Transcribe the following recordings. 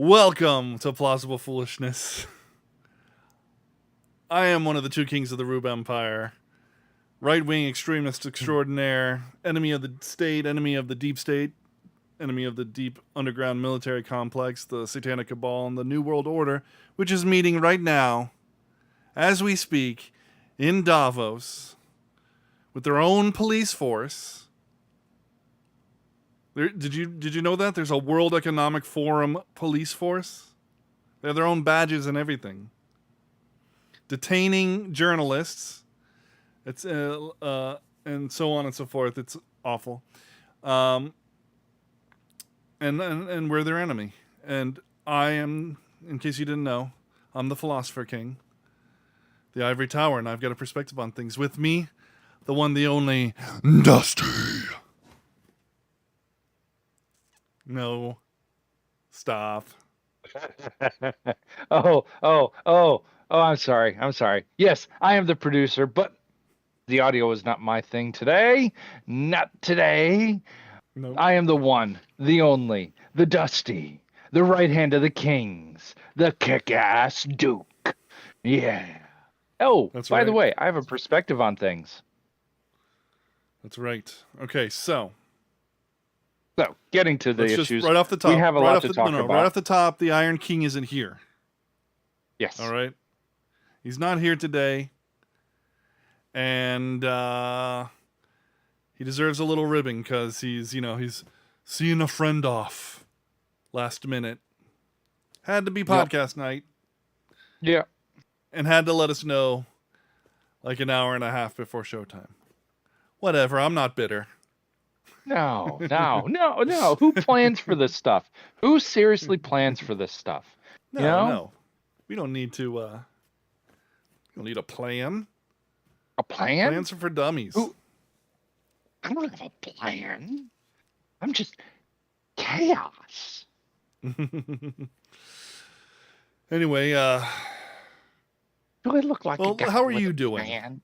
Welcome to Plausible Foolishness. I am one of the two kings of the Rube Empire. Right-wing extremist extraordinaire, enemy of the state, enemy of the deep state, enemy of the deep underground military complex, the Satanic Cabal, and the New World Order, which is meeting right now, as we speak, in Davos, with their own police force. Did you know that? There's a World Economic Forum police force? They have their own badges and everything. Detaining journalists. It's and so on and so forth. It's awful. And we're their enemy. And I am, in case you didn't know, I'm the Philosopher King. The Ivory Tower, and I've got a perspective on things. With me, the one, the only, Dusty. No. Stop. Oh, I'm sorry. Yes, I am the producer, but the audio is not my thing today. Not today. Nope. I am the one, the only, the Dusty, the right hand of the kings, the kick-ass Duke. Yeah. Oh, That's by the right. way, I have a perspective on things. That's right. Okay, so getting to the let's issues. just right off the top. We have a right lot off to the, talk no, no, about. Right off the top, the Iron King isn't here. Yes. All right. He's not here today, and he deserves a little ribbing because he's seeing a friend off last minute. Had to be podcast night. Yeah. And had to let us know like an hour and a half before showtime. Whatever, I'm not bitter. No. Who plans for this stuff? Who seriously plans for this stuff? No. We don't need to. We don't need a plan. A plan? Plans are for dummies. I don't have a plan. I'm just chaos. Anyway, do I look like a guy how are with you a doing? plan?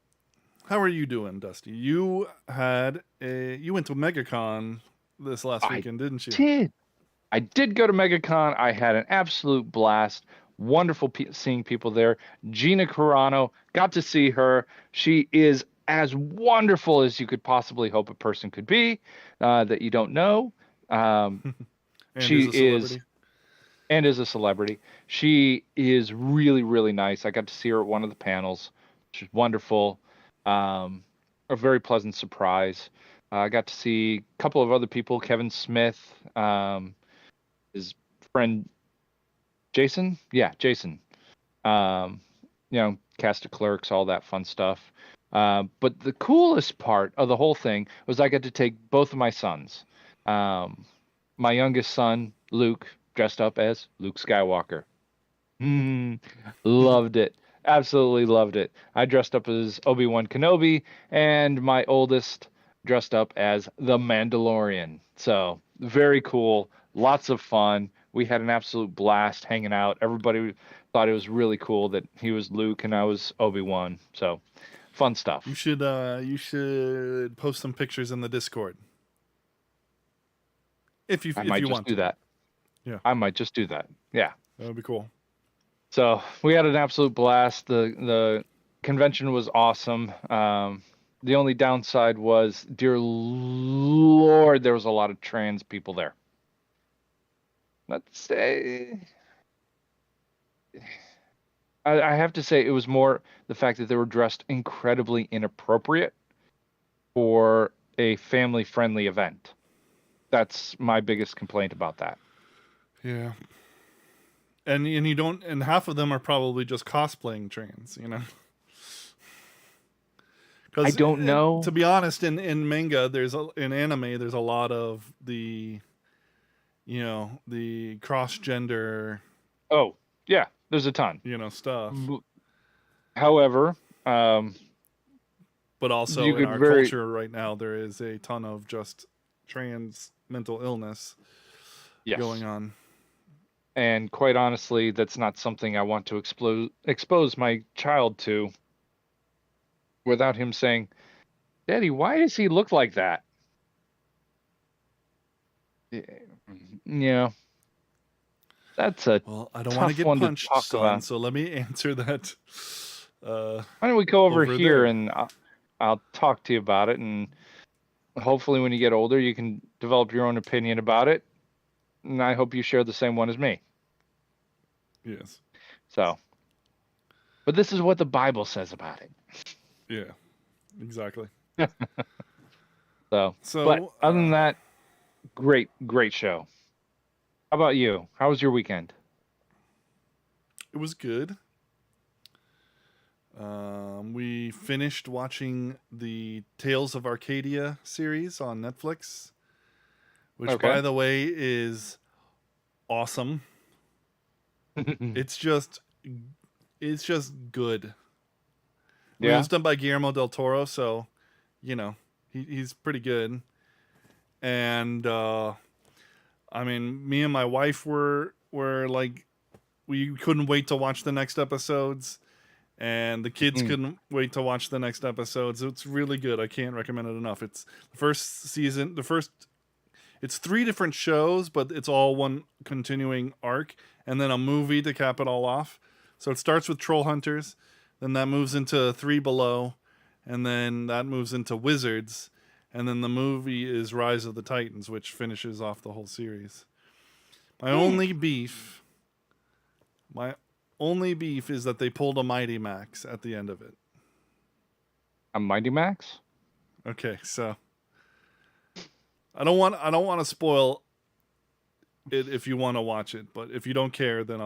How are you doing, Dusty? You went to Megacon this last weekend, didn't you? I did go to Megacon. I had an absolute blast. Wonderful seeing people there. Gina Carano, got to see her. She is as wonderful as you could possibly hope a person could be that you don't know. She is, and is a celebrity. She is really, really nice. I got to see her at one of the panels. She's wonderful. A very pleasant surprise. I got to see a couple of other people. Kevin Smith, his friend Jason. Yeah, Jason. Cast of Clerks, all that fun stuff. But the coolest part of the whole thing was I got to take both of my sons. My youngest son, Luke, dressed up as Luke Skywalker. Loved it. Absolutely loved it. I dressed up as Obi-Wan Kenobi, and my oldest dressed up as the Mandalorian. So very cool. Lots of fun. We had an absolute blast hanging out. Everybody thought it was really cool that he was Luke and I was Obi-Wan. So fun stuff. You should post some pictures in the Discord. If you want to do that. Yeah. I might just do that. Yeah. That would be cool. So we had an absolute blast. The convention was awesome. The only downside was, dear Lord, there was a lot of trans people there. Let's say, I have to say it was more the fact that they were dressed incredibly inappropriate for a family-friendly event. That's my biggest complaint about that. Yeah. And you don't, and half of them are probably just cosplaying trans, I don't know. To be honest, in manga, in anime, there's a lot of the cross-gender. Oh, yeah, there's a ton. Stuff. However, but also in our culture right now, there is a ton of just trans mental illness going on. And quite honestly, that's not something I want to expose my child to without him saying, "Daddy, why does he look like that?" Yeah. That's a Well, I don't want to tough get one to punched, talk son. about. So let me answer that. Why don't we go over here there. and I'll talk to you about it, and hopefully when you get older you can develop your own opinion about it, and I hope you share the same one as me. Yes. So, but this is what the Bible says about it. Yeah. Exactly. So, but other than that, great show. How about you? How was your weekend? It was good. We finished watching the Tales of Arcadia series on Netflix, which, by the way, is awesome. It's just good. Yeah. It was done by Guillermo del Toro, so he's pretty good. And I mean, me and my wife were like, we couldn't wait to watch the next episodes, and the kids couldn't wait to watch the next episodes. It's really good. I can't recommend it enough. It's the first season. It's 3 different shows, but it's all one continuing arc, and then a movie to cap it all off. So it starts with Troll Hunters, then that moves into 3 Below, and then that moves into Wizards, and then the movie is Rise of the Titans, which finishes off the whole series. My only beef is that they pulled a Mighty Max at the end of it. A Mighty Max? Okay, so I don't want to spoil it if you want to watch it, but if you don't care, then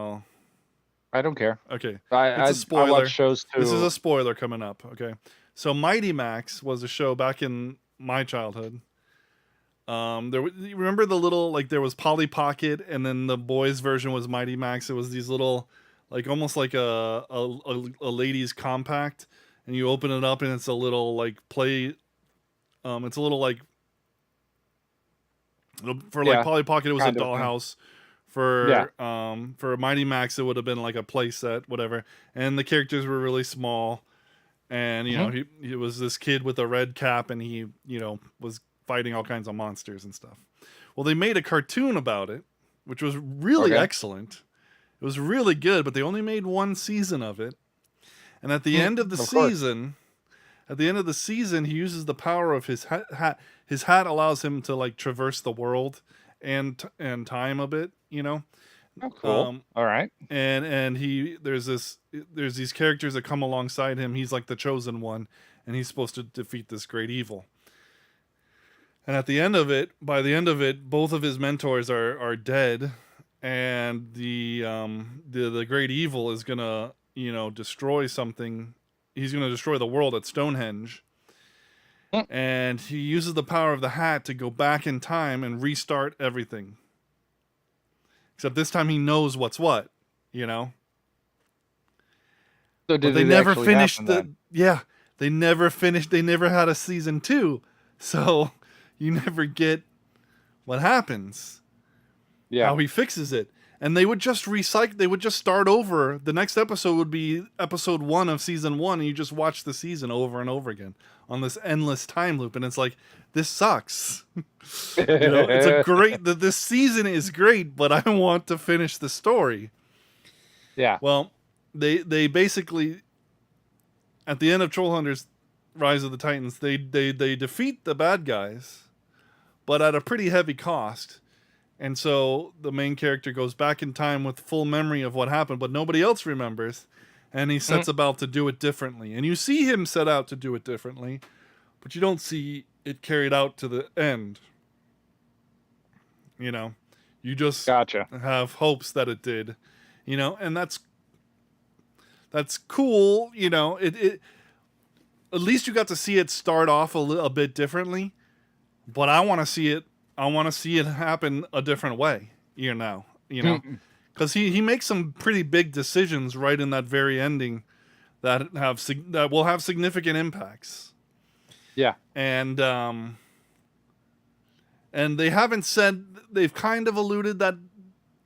I don't care. Okay. It's a spoiler. I watch shows too. This is a spoiler coming up, okay? So Mighty Max was a show back in my childhood. You remember the little, like, there was Polly Pocket, and then the boys version was Mighty Max. It was these little, like, almost like a lady's compact, and you open it up and it's a little like play. It's a little like, for like Polly Pocket it was a dollhouse. For Mighty Max it would have been like a play set, whatever. And the characters were really small, and he was this kid with a red cap, and he was fighting all kinds of monsters and stuff. Well, they made a cartoon about it, which was really excellent. It was really good, but they only made 1 season of it. And at the end of the season, he uses the power of his hat. His hat allows him to, like, traverse the world and time a bit, Oh, cool. All right. And there's these characters that come alongside him. He's like the chosen one, and he's supposed to defeat this great evil. And by the end of it, both of his mentors are dead, and the great evil is gonna destroy something. He's gonna destroy the world at Stonehenge. And he uses the power of the hat to go back in time and restart everything. Except this time he knows what's what, So did they never finished they never finished. They never had a season 2, so you never get what happens. Yeah, how he fixes it. And they would just recycle. They would just start over. The next episode would be episode 1 of season 1, and you just watch the season over and over again on this endless time loop. And it's like, this sucks. This season is great, but I want to finish the story. Yeah. Well, they basically, at the end of Troll Hunters, Rise of the Titans, they defeat the bad guys, but at a pretty heavy cost. And so the main character goes back in time with full memory of what happened, but nobody else remembers. And he sets about to do it differently. And you see him set out to do it differently, but you don't see it carried out to the end. You just have hopes that it did, and that's cool. It at least you got to see it start off a bit differently, but I want to see it happen a different way, because he makes some pretty big decisions right in that very ending that will have significant impacts. Yeah. And they haven't said, they've kind of alluded that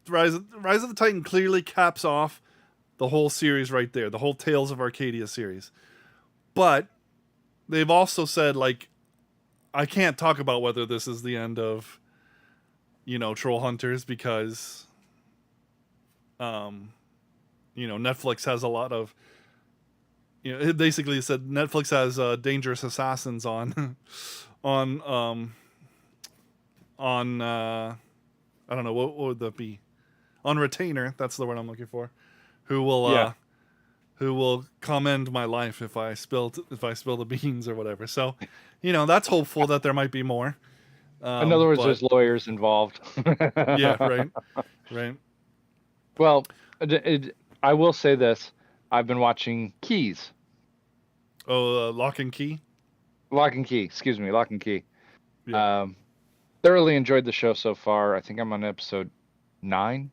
Rise of the Titan clearly caps off the whole series right there, the whole Tales of Arcadia series. But they've also said, like, I can't talk about whether this is the end of, Troll Hunters, because Netflix has a lot of, it basically said Netflix has Dangerous Assassins on on I don't know, what would that be, on retainer. That's the word I'm looking for. Who will Yeah. who will commend my life if I spill the beans or whatever. So, that's hopeful that there might be more. In other words, But there's lawyers involved. yeah, right, right. Well, I will say this. I've been watching Keys. Oh, Lock and Key. Lock and Key. Excuse me, Lock and Key. Yeah. Thoroughly enjoyed the show so far. I think I'm on episode 9,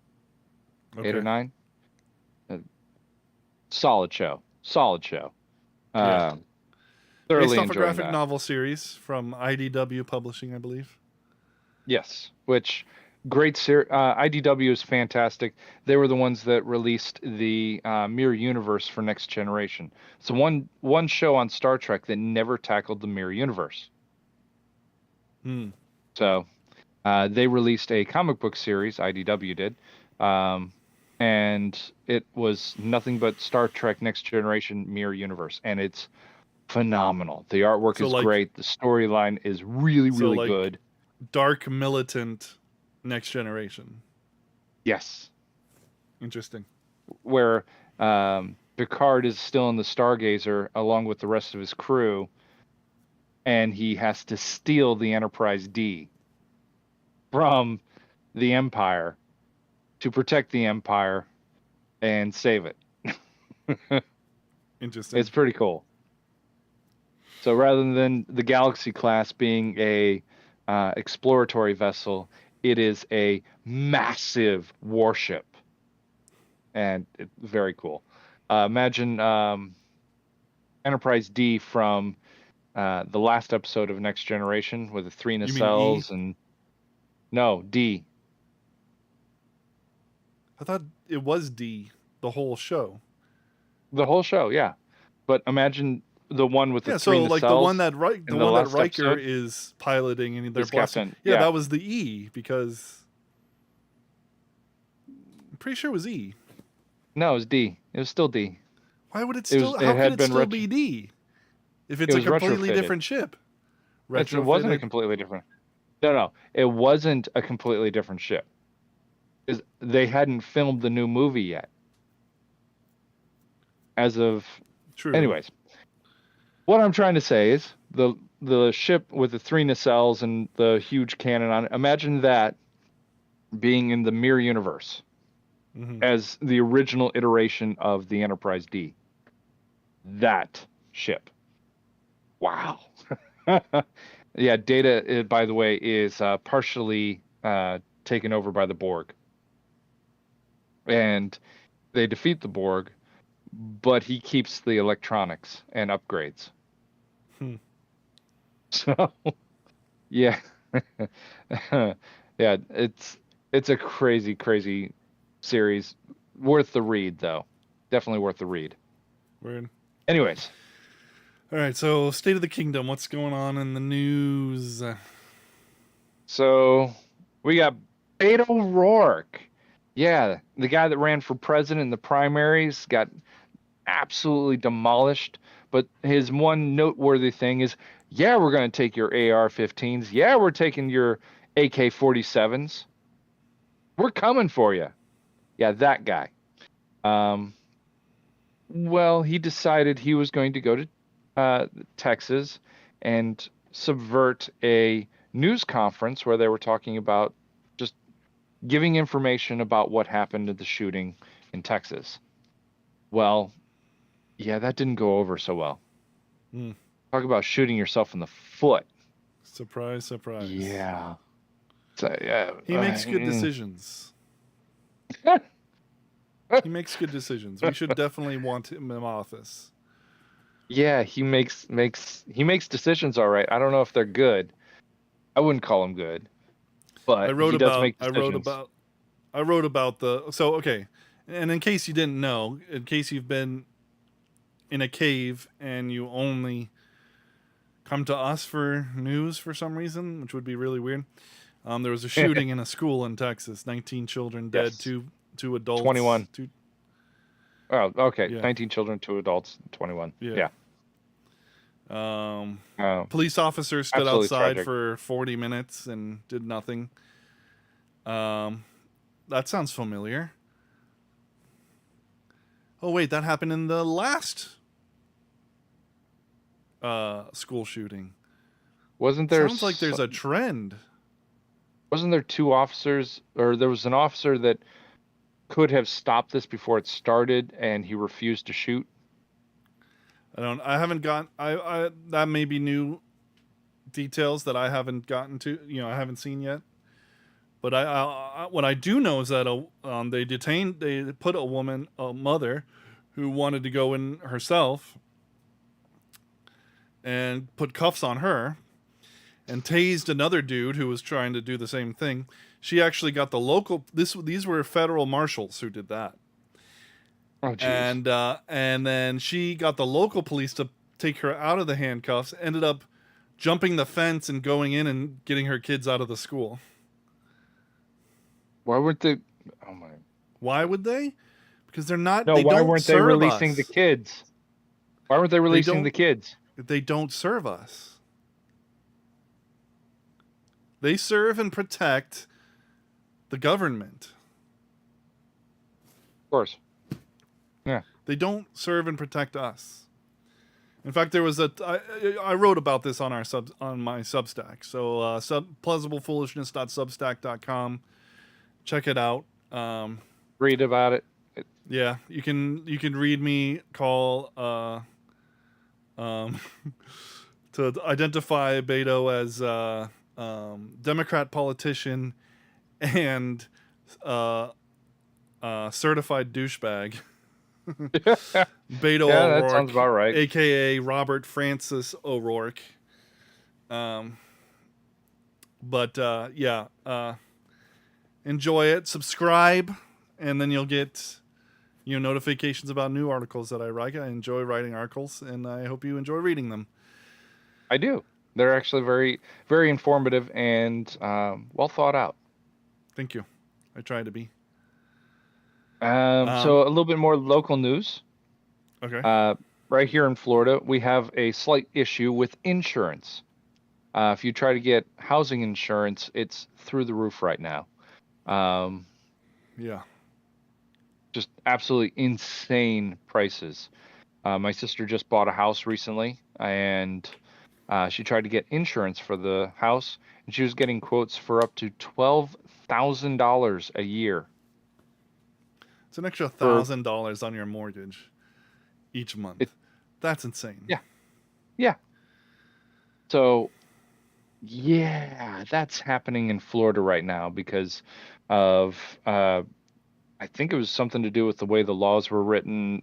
8 or 9. Solid show. Yeah. Thoroughly Based off a enjoying graphic that. novel series from IDW Publishing, I believe. Yes, which great series. IDW is fantastic. They were the ones that released the Mirror Universe for Next Generation. It's one show on Star Trek that never tackled the Mirror Universe. So they released a comic book series, IDW did, and it was nothing but Star Trek Next Generation Mirror Universe, and it's phenomenal. The artwork is great. The storyline is really, really good. Dark Militant Next Generation. Yes. Interesting. Where Picard is still in the Stargazer along with the rest of his crew, and he has to steal the Enterprise D from the Empire to protect the Empire and save it. Interesting. It's pretty cool. So rather than the Galaxy class being a exploratory vessel, it is a massive warship, and it's very cool. Imagine Enterprise D from the last episode of Next Generation with the 3 nacelles and no D. I thought it was D the whole show. The whole show, yeah. But imagine the one with the 3 nacelles. Like the one that Riker episode is piloting and they're blasting. Captain. Yeah, that was the E, because I'm pretty sure it was E. No, it was D. It was still D. Why would it still? How could it still be D? If it's a completely different ship. It wasn't a completely different. No, it wasn't a completely different ship. Because they hadn't filmed the new movie yet. As of. True. Anyways, what I'm trying to say is the ship with the 3 nacelles and the huge cannon on it. Imagine that being in the Mirror Universe as the original iteration of the Enterprise D. That ship. Wow. Yeah, Data, by the way, is partially taken over by the Borg. And they defeat the Borg, but he keeps the electronics and upgrades. So, yeah. Yeah, it's a crazy, crazy series. Worth the read, though. Definitely worth the read. Weird. Anyways. All right, so State of the Kingdom. What's going on in the news? So, we got Beto O'Rourke. Yeah, the guy that ran for president in the primaries got absolutely demolished. But his one noteworthy thing is, yeah, we're going to take your AR-15s. Yeah, we're taking your AK-47s. We're coming for you. Yeah, that guy. Well, he decided he was going to go to Texas and subvert a news conference where they were talking about just giving information about what happened at the shooting in Texas. Well, yeah, that didn't go over so well. Talk about shooting yourself in the foot. Surprise, surprise. Yeah. So, yeah. He makes good decisions. He makes good decisions. We should definitely want him in office. Yeah, he makes decisions all right. I don't know if they're good. I wouldn't call them good. But he does make decisions. I wrote about okay. And in case you didn't know, in case you've been in a cave and you only come to us for news for some reason, which would be really weird. There was a shooting in a school in Texas. 19 children dead, Yes. 2 adults. 21. Oh, okay. Yeah. 19 children, 2 adults, 21. Yeah. Oh, Police officers stood absolutely outside tragic. for 40 minutes and did nothing. That sounds familiar. Oh wait, that happened in the last school shooting. Wasn't there? Sounds like there's a trend. Wasn't there 2 officers, or there was an officer that could have stopped this before it started, and he refused to shoot? I haven't got. I that may be new details that I haven't gotten to. I haven't seen yet. But what I do know is that they put a mother, who wanted to go in herself, and put cuffs on her, and tased another dude who was trying to do the same thing. She actually got the local. These were federal marshals who did that. Oh, jeez. And then she got the local police to take her out of the handcuffs. Ended up jumping the fence and going in and getting her kids out of the school. Why weren't they? Oh my! Why would they? Because they're not. No, they why don't weren't they serve releasing us. the kids? Why weren't they releasing the kids? They don't serve us. They serve and protect the government. Of course. Yeah. They don't serve and protect us. In fact, there was I wrote about this on my Substack. So plausibleFoolishness.substack.com. Check it out. Read about it. Yeah, you can read me call to identify Beto as Democrat politician and certified douchebag. Beto Yeah, O'Rourke, that sounds about right. aka Robert Francis O'Rourke. Enjoy it, subscribe, and then you'll get notifications about new articles that I write. I enjoy writing articles, and I hope you enjoy reading them. I do. They're actually very, very informative and well thought out. Thank you. I try to be. So a little bit more local news. Okay. Right here in Florida, we have a slight issue with insurance. If you try to get housing insurance, it's through the roof right now. Yeah. Just absolutely insane prices. My sister just bought a house recently, and she tried to get insurance for the house, and she was getting quotes for up to $12,000 a year. It's an extra $1,000 on your mortgage each month. That's insane. Yeah. Yeah. So, yeah, that's happening in Florida right now because of, I think it was something to do with the way the laws were written.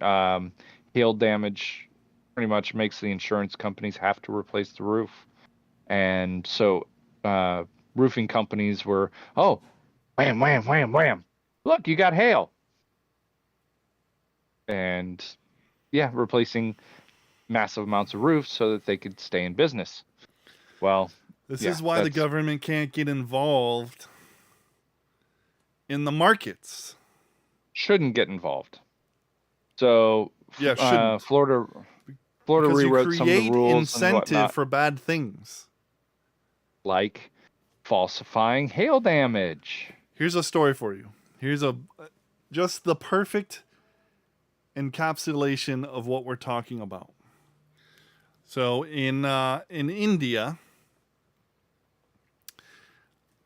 Hail damage pretty much makes the insurance companies have to replace the roof. And so roofing companies were, oh, wham, wham, wham, wham. Look, you got hail. And yeah, replacing massive amounts of roofs so that they could stay in business. Well, this is why the government can't get involved in the markets. Shouldn't get involved. So yeah, Florida rewrote some of the rules. Incentive for bad things, like falsifying hail damage. Here's a story for you. Here's just the perfect encapsulation of what we're talking about. So in India,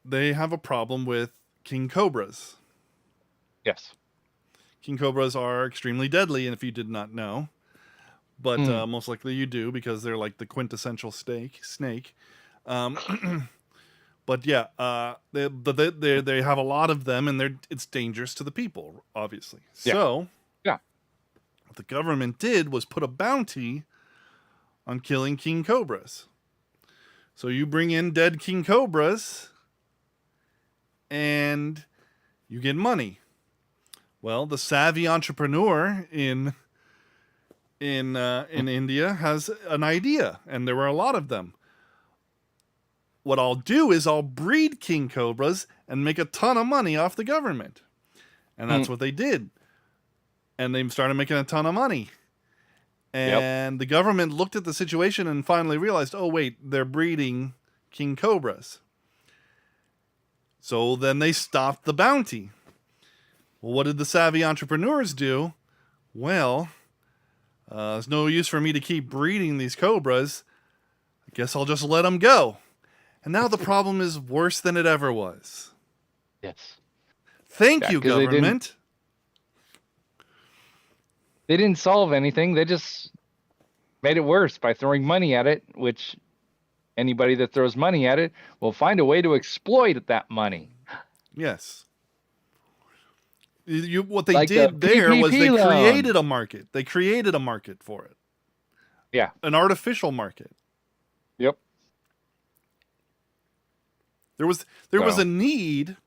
they have a problem with king cobras. Yes. King cobras are extremely deadly, and if you did not know, but most likely you do because they're like the quintessential snake. But yeah, they have a lot of them, and it's dangerous to the people, obviously. Yeah. So yeah, what the government did was put a bounty on killing king cobras. So you bring in dead king cobras, and you get money. Well, the savvy entrepreneur in India has an idea, and there were a lot of them. What I'll do is I'll breed king cobras and make a ton of money off the government. And that's what they did. And they started making a ton of money. And the government looked at the situation and finally realized, oh, wait, they're breeding king cobras. So then they stopped the bounty. Well, what did the savvy entrepreneurs do? Well, there's no use for me to keep breeding these cobras. I guess I'll just let them go. And now the problem is worse than it ever was. Yes. Thank you, government. They didn't solve anything. They just made it worse by throwing money at it, which anybody that throws money at it will find a way to exploit that money. Yes. What they Like did the there was they PPP loan. created a market. They created a market for it. Yeah. An artificial market. Yep. There was a need.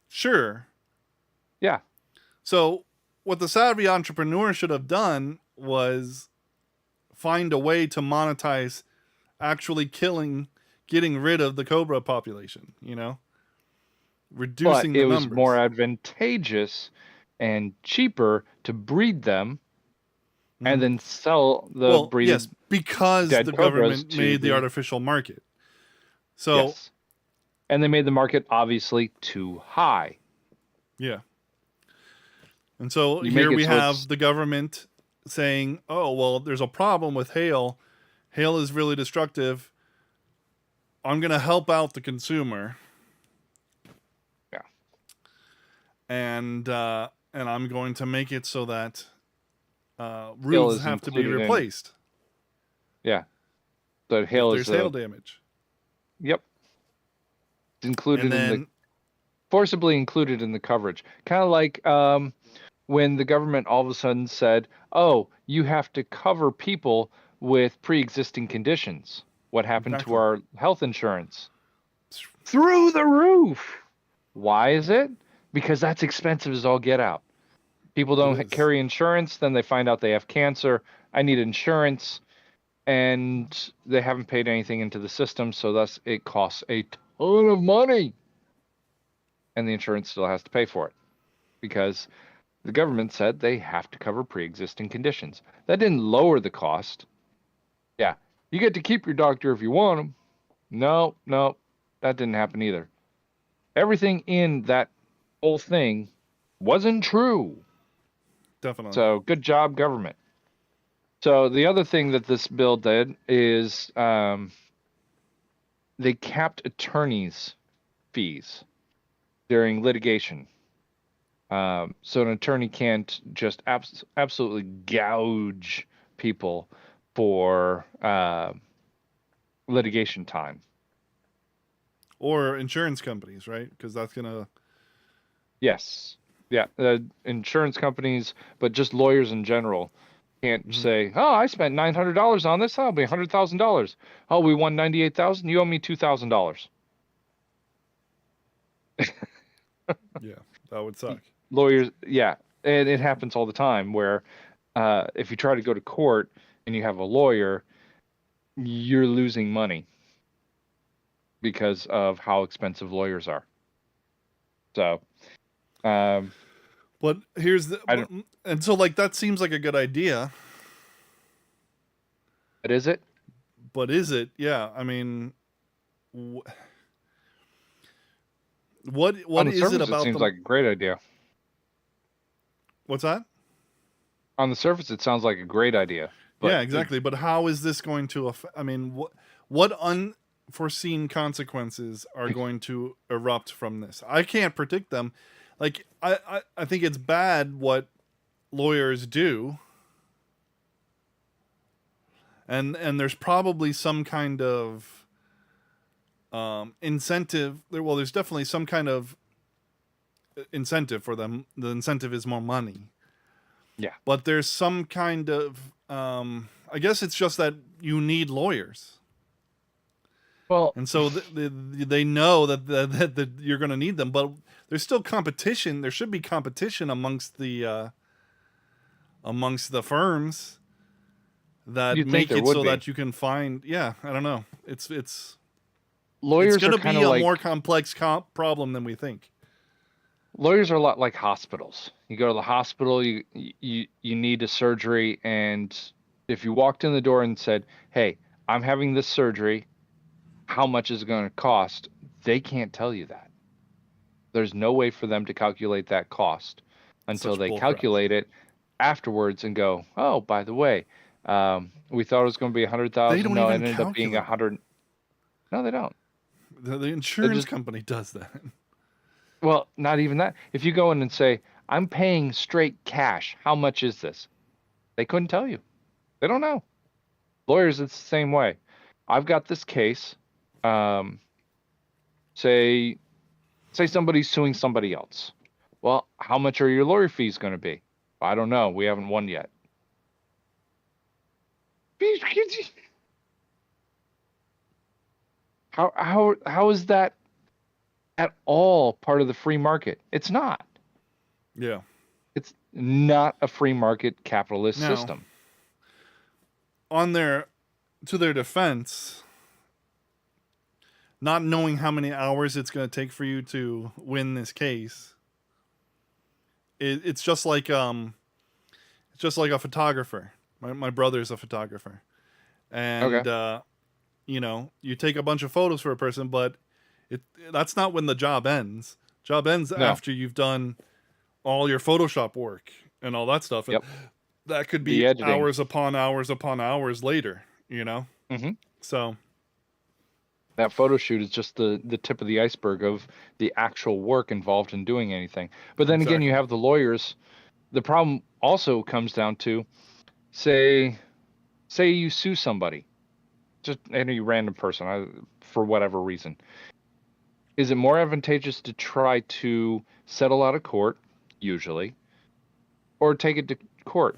Sure. Yeah. So what the savvy entrepreneur should have done was find a way to monetize actually getting rid of the cobra population, reducing but the it was numbers. more advantageous and cheaper to breed them and then sell the breeded. Yes, because dead the cobras government to made the the- artificial market. So Yes. And they made the market obviously too high. yeah. And so You here make it we so have it's- the government saying, oh, well, there's a problem with hail. Hail is really destructive. I'm going to help out the consumer. Yeah. And I'm going to make it so that Hail roofs is have to be included in- replaced. Yeah. So hail if is there's hail damage. Yep. It's included And in then, the forcibly included in the coverage. Kind of like when the government all of a sudden said, "Oh, you have to cover people with pre-existing conditions." What happened Exactly. to our health insurance? Through the roof. Why is it? Because that's expensive as all get out. People It don't is. carry insurance, then they find out they have cancer. I need insurance, and they haven't paid anything into the system, so thus it costs a ton of money. And the insurance still has to pay for it because the government said they have to cover pre-existing conditions. That didn't lower the cost. Yeah, you get to keep your doctor if you want them. No, that didn't happen either. Everything in that whole thing wasn't true. definitely. So good job, government. So the other thing that this bill did is they capped attorneys' fees during litigation. So an attorney can't just absolutely gouge people for litigation time. Or insurance companies, right? Because that's going to... Yes. Yeah. Insurance companies, but just lawyers in general can't say, "Oh, I spent $900 on this. That'll be $100,000. Oh, we won $98,000. You owe me $2,000." Yeah, that would suck. Lawyers, yeah, and it happens all the time where if you try to go to court and you have a lawyer, you're losing money because of how expensive lawyers are. So, But here's the... And so, that seems like a good idea. but is it? But is it? Yeah, I mean... What On the is surface, it about seems them? like a great idea. What's that? On the surface, it sounds like a great idea. But yeah, exactly. But how is this going to affect... I mean, what unforeseen consequences are going to erupt from this? I can't predict them. I think it's bad what lawyers do. And there's probably some kind of incentive. Well, there's definitely some kind of incentive for them. The incentive is more money. Yeah. But there's some kind of... I guess it's just that you need lawyers. Well, And so they know that you're going to need them, but there's still competition. There should be competition amongst the firms that You'd think make there it would so be. that you can find. Yeah, I don't know. It's lawyers going are to kind be of a like more complex problem than we think. lawyers are a lot like hospitals. You go to the hospital, you need a surgery, and if you walked in the door and said, "Hey, I'm having this surgery, how much is it going to cost?" They can't tell you that. There's no way for them to calculate that cost until Such they bullcrap. calculate it afterwards and go, "Oh, by the way, we thought it was going to be They 100,000. don't No, it even ended up being calculate. 100." No, they don't. The insurance just company does that. Well, not even that. If you go in and say, "I'm paying straight cash, how much is this?" They couldn't tell you. They don't know. Lawyers, it's the same way. I've got this case. Um, say somebody's suing somebody else. Well, how much are your lawyer fees going to be? I don't know. We haven't won yet. How is that at all part of the free market? It's not. Yeah. It's not a free market capitalist Now, system. To their defense, not knowing how many hours it's going to take for you to win this case, it's just like a photographer. My brother's a photographer, and Okay. you take a bunch of photos for a person, but that's not when the job ends. Job ends No. after you've done all your Photoshop work and all that stuff, and Yep. that could The be editing. hours upon hours upon hours later. Mm-hmm. So That photo shoot is just the tip of the iceberg of the actual work involved in doing anything. But then again, you exactly. have the lawyers. The problem also comes down to, say you sue somebody, just any random person, for whatever reason. Is it more advantageous to try to settle out of court, usually, or take it to court?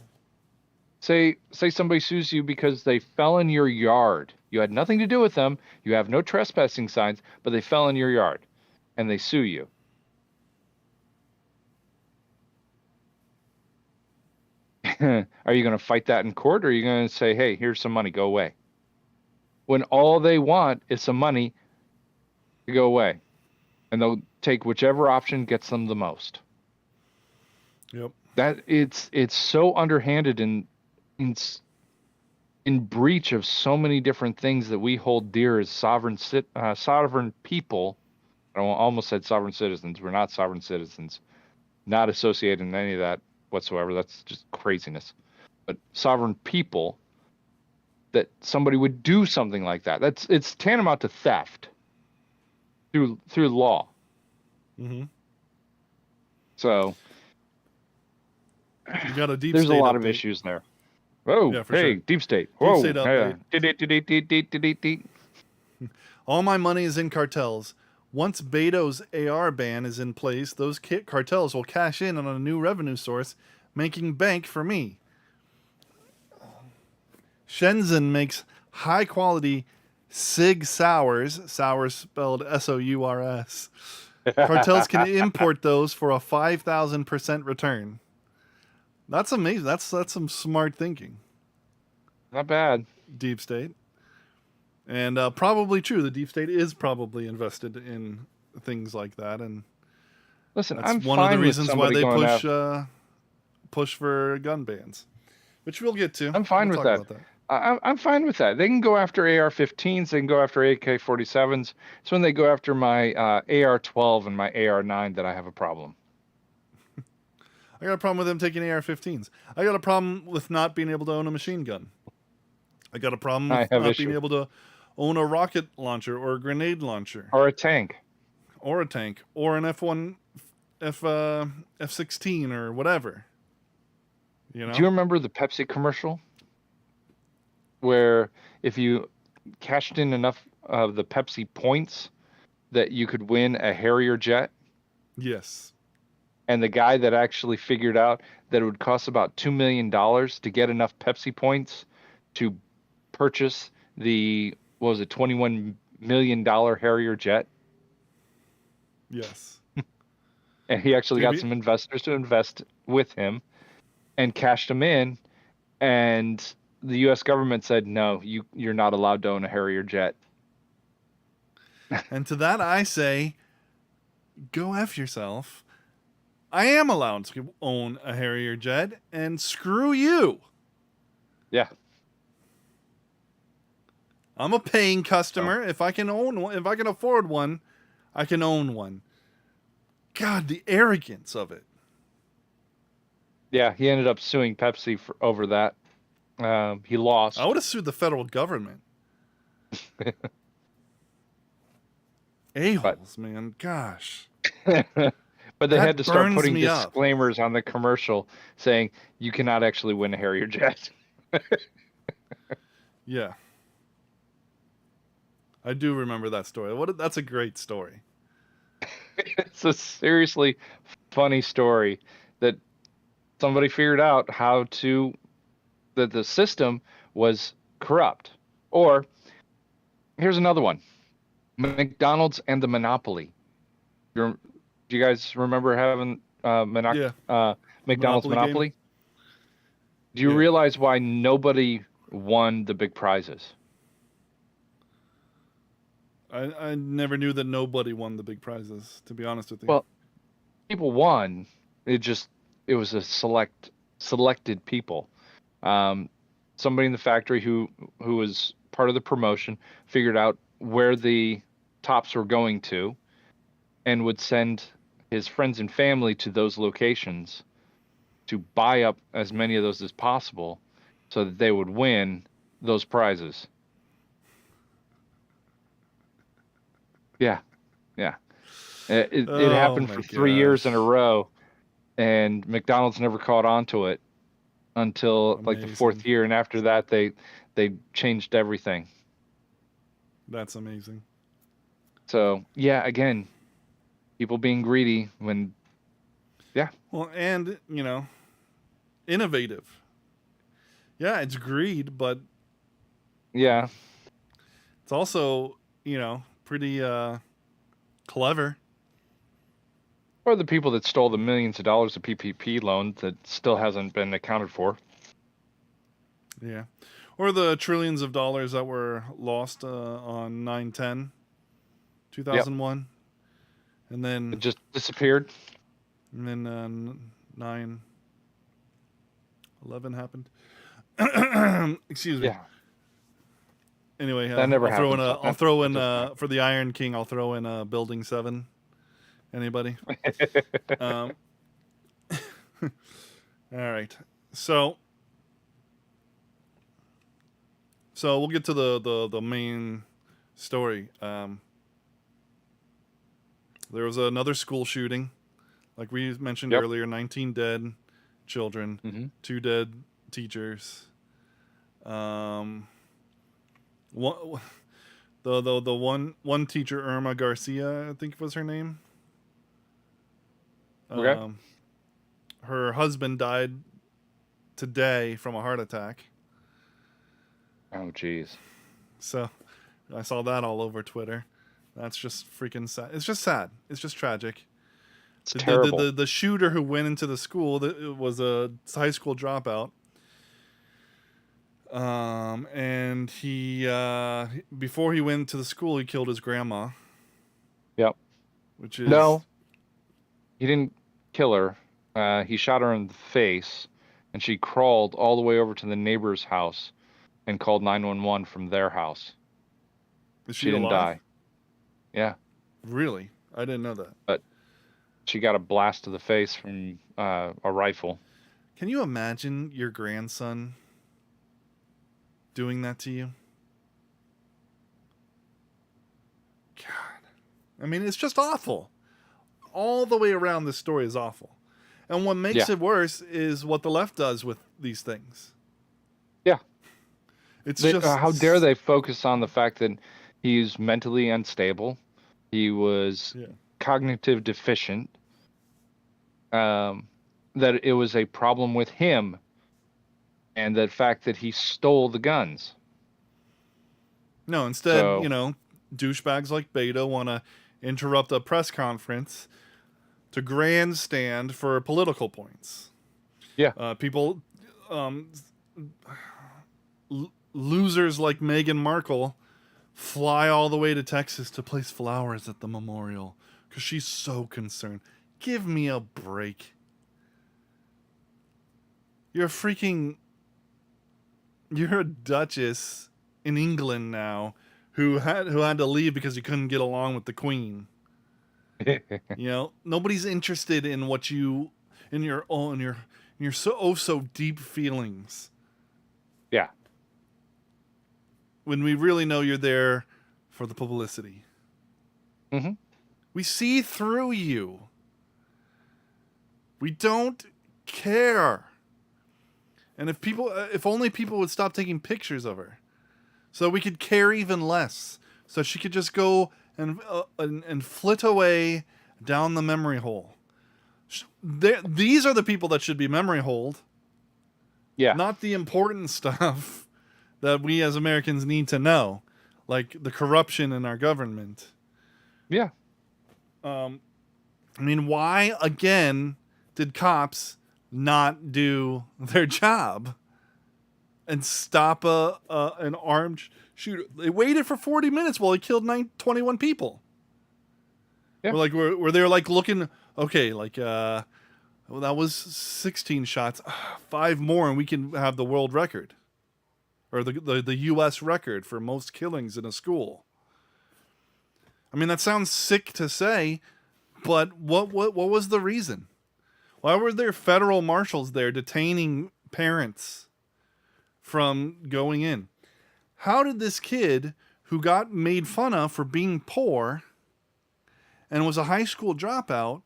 Say somebody sues you because they fell in your yard. You had nothing to do with them. You have no trespassing signs, but they fell in your yard, and they sue you. Are you going to fight that in court, or are you going to say, "Hey, here's some money, go away"? When all they want is some money to go away, and they'll take whichever option gets them the most. Yep. That it's so underhanded and in breach of so many different things that we hold dear as sovereign people. I almost said sovereign citizens. We're not sovereign citizens. Not associated in any of that whatsoever. That's just craziness. But sovereign people, that somebody would do something like that. It's tantamount to theft through law. Mm-hmm. So You got a deep there's state a lot update. of issues there. Oh, Yeah, for hey, sure. deep state. Deep Whoa, state update. All my money is in cartels. Once Beto's AR ban is in place, those cartels will cash in on a new revenue source, making bank for me. Shenzhen makes high quality Sig Sours spelled SOURS. Cartels can import those for a 5,000% return. That's amazing. That's some smart thinking. Not bad. Deep state. And probably true. The deep state is probably invested in things like that, and Listen, that's I'm one of the fine with reasons why somebody they going push for gun bans, which we'll get to. I'm fine We'll with talk that. about that. I'm fine with that. They can go after AR-15s. They can go after AK-47s. It's when they go after my AR-12 and my AR-9 that I have a problem. I got a problem with them taking AR-15s. I got a problem with not being able to own a machine gun. I got a problem I with have not being issue. able to own a rocket launcher or a grenade launcher Or a tank. or a tank or an F1 F16 or whatever. Do you remember the Pepsi commercial where if you cashed in enough of the Pepsi points that you could win a Harrier jet? Yes. And the guy that actually figured out that it would cost about $2 million to get enough Pepsi points to purchase the, what was it, $21 million Harrier jet? Yes. And he actually got Maybe. some investors to invest with him and cashed them in. And the U.S. government said, "No, you're not allowed to own a Harrier jet." And to that I say, go F yourself. I am allowed to own a Harrier jet, and screw you. Yeah. I'm a paying customer. If I can own one, if I can afford one, I can own one. God, the arrogance of it. Yeah, he ended up suing Pepsi over that. He lost. I would have sued the federal government. A-holes, man. Gosh. But they had to start burns putting me up. disclaimers on the commercial saying you cannot actually win a Harrier jet. Yeah. I do remember that story. That's a great story. It's a seriously funny story that somebody figured out that the system was corrupt. Or here's another one. McDonald's and the monopoly. Do you guys remember having McDonald's Monopoly? Do you realize why nobody won the big prizes? I never knew that nobody won the big prizes, to be honest with you. Well, people won. It was a selected people. Somebody in the factory who was part of the promotion figured out where the tops were going to and would send his friends and family to those locations to buy up as many of those as possible so that they would win those prizes. Yeah. Yeah. It happened for 3 years in a row, and McDonald's never caught on to it until like the 4th year, and after that they changed everything. That's amazing. So, yeah, again, people being greedy when Well, and, innovative. Yeah, it's greed, but yeah. It's also, pretty clever. Or the people that stole the millions of dollars of PPP loan that still hasn't been accounted for. Yeah. Or the trillions of dollars that were lost on 9/10, 2001. Yep. And then it just disappeared. And then 9/11 happened. Excuse me. Yeah. Anyway, that never happened. I'll throw in for the Iron King. I'll throw in Building 7. Anybody? All right. So we'll get to the main story. There was another school shooting, like we mentioned earlier. 19 dead children, 2 dead teachers. The one teacher, Irma Garcia, I think was her name. Okay. Her husband died today from a heart attack. Oh, jeez. So I saw that all over Twitter. That's just freaking sad. It's just sad. It's just tragic. It's terrible. The shooter who went into the school, it was a high school dropout. And he before he went to the school, he killed his grandma. Yep. Which is No. He didn't kill her. He shot her in the face, and she crawled all the way over to the neighbor's house and called 911 from their house. She didn't die. Yeah. Really? I didn't know that. But she got a blast to the face from a rifle. Can you imagine your grandson doing that to you? God. I mean, it's just awful. All the way around, this story is awful. And what makes it worse is what the left does with these things. Yeah. It's just... how dare they focus on the fact that he's mentally unstable. He was cognitive deficient. That it was a problem with him. And the fact that he stole the guns. No, instead, douchebags like Beta want to interrupt a press conference to grandstand for political points. Yeah. People, losers like Meghan Markle fly all the way to Texas to place flowers at the memorial because she's so concerned. Give me a break. You're a duchess in England now who had to leave because you couldn't get along with the queen. You know, nobody's interested in what you in your so deep feelings. Yeah. When we really know you're there for the publicity. Mm-hmm. We see through you. We don't care. And if only people would stop taking pictures of her, so we could care even less, so she could just go and flit away down the memory hole. These are the people that should be memory holed. Yeah. Not the important stuff that we as Americans need to know, like the corruption in our government. Yeah. I mean, why again did cops not do their job and stop an armed shooter? They waited for 40 minutes while he killed 21 people. Yeah. Were they like looking, okay, like well, that was 16 shots, 5 more and we can have the world record, or the US record for most killings in a school. I mean, that sounds sick to say, but what was the reason? Why were there federal marshals there detaining parents from going in? How did this kid who got made fun of for being poor and was a high school dropout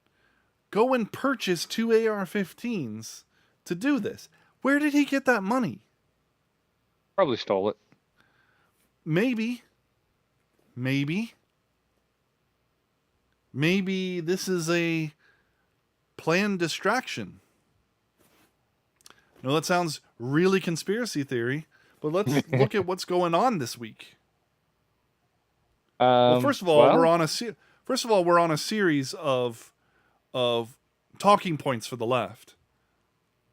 go and purchase 2 AR-15s to do this? Where did he get that money? Probably stole it. Maybe this is a planned distraction. No, that sounds really conspiracy theory, but let's look at what's going on this week. Well, first of all, we're on a series of talking points for the left.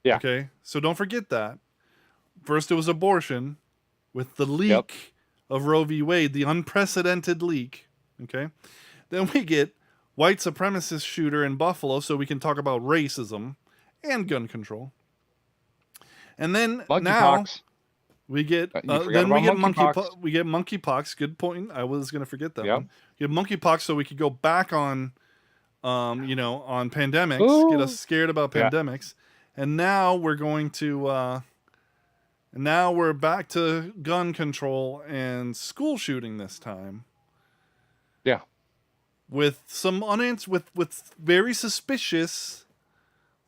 Yeah. Okay, so don't forget that. First, it was abortion with the leak of Roe v. Wade, the unprecedented leak. Okay, then we get white supremacist shooter in Buffalo, so we can talk about racism and gun control. And then now we get monkeypox. Good point. I was going to forget that one. We get monkeypox, so we could go back on, on pandemics, get us scared about pandemics, and now we're going to, now we're back to gun control and school shooting this time. Yeah. With some with very suspicious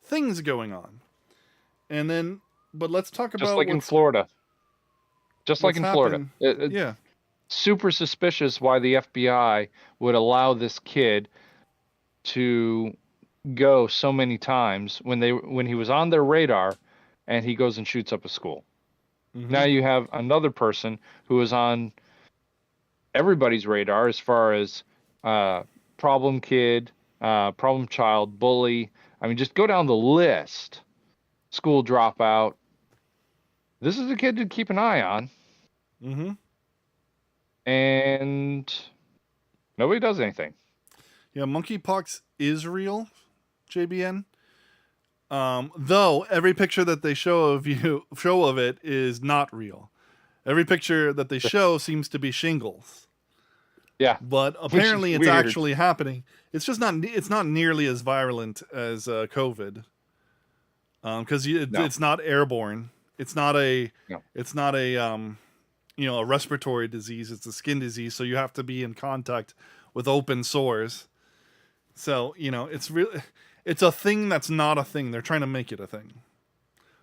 things going on. And then, but let's talk about just like in Florida. Just like in Florida. Yeah. Super suspicious why the FBI would allow this kid to go so many times when he was on their radar, and he goes and shoots up a school. Mm-hmm. Now you have another person who is on everybody's radar as far as problem kid, problem child, bully. I mean, just go down the list. School dropout. This is a kid to keep an eye on. Mm-hmm. And nobody does anything. Yeah, monkeypox is real, JBN. Though every picture that they show of it is not real. Every picture that they show seems to be shingles. Yeah, but apparently it's actually happening. It's just not. It's not nearly as virulent as COVID. Because it's not airborne. It's not a. No. It's not a. A respiratory disease. It's a skin disease. So you have to be in contact with open sores. So it's really. It's a thing that's not a thing. They're trying to make it a thing.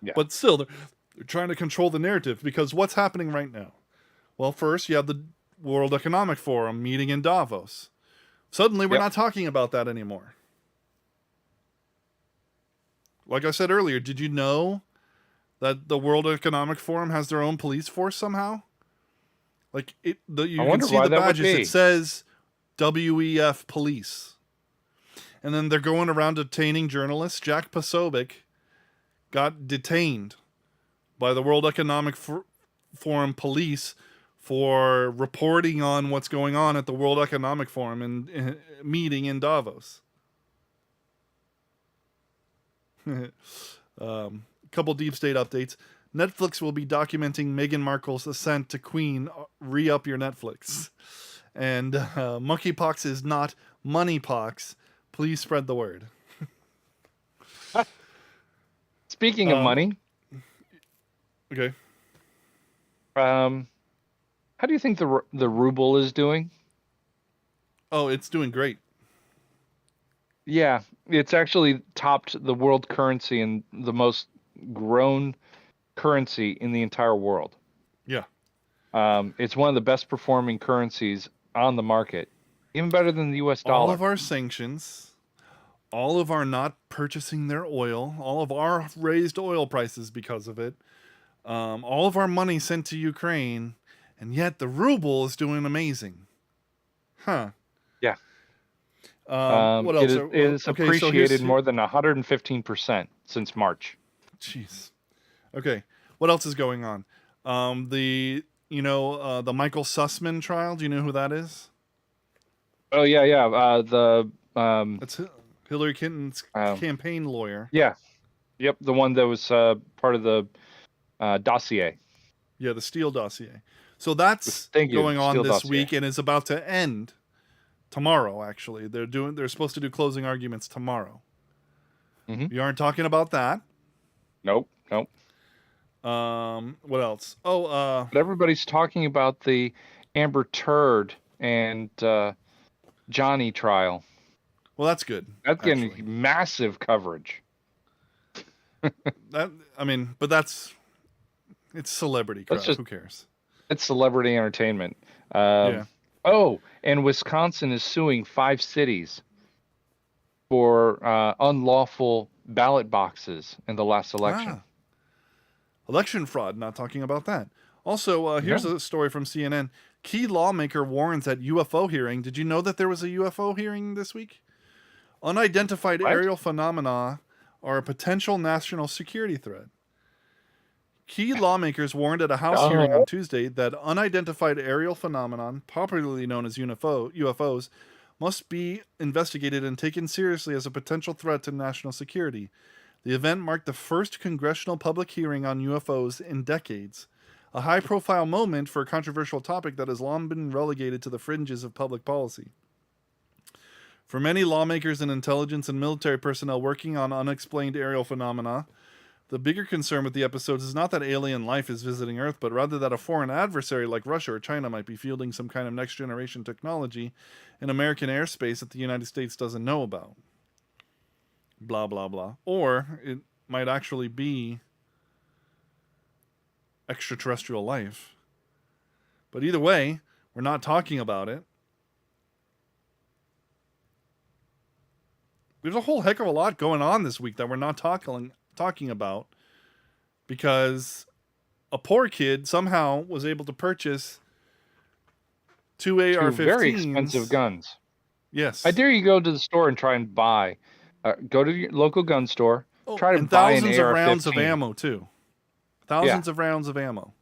Yeah. But still, they're trying to control the narrative, because what's happening right now? Well, first you have the World Economic Forum meeting in Davos. Suddenly, we're not talking about that anymore. Like I said earlier, did you know that the World Economic Forum has their own police force somehow? Like you can see the badges. It says WEF Police. And then they're going around detaining journalists. Jack Posobiec got detained by the World Economic Forum police for reporting on what's going on at the World Economic Forum and meeting in Davos. Couple deep state updates. Netflix will be documenting Meghan Markle's ascent to Queen. Re-up your Netflix. And monkeypox is not moneypox. Please spread the word. Speaking of money, Okay. how do you think the ruble is doing? Oh, it's doing great. Yeah, it's actually topped the world currency and the most grown currency in the entire world. Yeah. It's one of the best performing currencies on the market, even better than the U.S. dollar. All of our sanctions, all of our not purchasing their oil, all of our raised oil prices because of it, all of our money sent to Ukraine, and yet the ruble is doing amazing. Huh. Yeah. What else? It is appreciated more than 115% since March. Jeez. Okay. What else is going on? The Michael Sussman trial. Do you know who that is? Oh yeah. That's Hillary Clinton's campaign lawyer. Yeah. Yep. The one that was part of the dossier. Yeah, the Steele dossier. So that's going on this week and is about to end tomorrow. Actually, they're supposed to do closing arguments tomorrow. Mm-hmm. You aren't talking about that. Nope. What else? But everybody's talking about the Amber Turd and Johnny trial. Well, that's good. That's getting massive coverage. But it's celebrity crap. Who cares? It's celebrity entertainment. Yeah. Oh, and Wisconsin is suing 5 cities for unlawful ballot boxes in the last election. Election fraud, not talking about that. Also, here's a story from CNN. Key lawmaker warns at UFO hearing. Did you know that there was a UFO hearing this week? Unidentified aerial phenomena are a potential national security threat. Key lawmakers warned at a House hearing on Tuesday that unidentified aerial phenomenon, popularly known as UFOs, must be investigated and taken seriously as a potential threat to national security. The event marked the first congressional public hearing on UFOs in decades, a high-profile moment for a controversial topic that has long been relegated to the fringes of public policy. For many lawmakers and intelligence and military personnel working on unexplained aerial phenomena, the bigger concern with the episodes is not that alien life is visiting Earth, but rather that a foreign adversary like Russia or China might be fielding some kind of next-generation technology in American airspace that the United States doesn't know about. Blah, blah, blah. Or it might actually be extraterrestrial life. But either way, we're not talking about it. There's a whole heck of a lot going on this week that we're not talking about because a poor kid somehow was able to purchase 2 AR-15s. Very expensive guns. Yes. I dare you go to the store and try and buy. Go to your local gun store. Try to buy an AR-15. Thousands of rounds of ammo too. Thousands of rounds of ammo.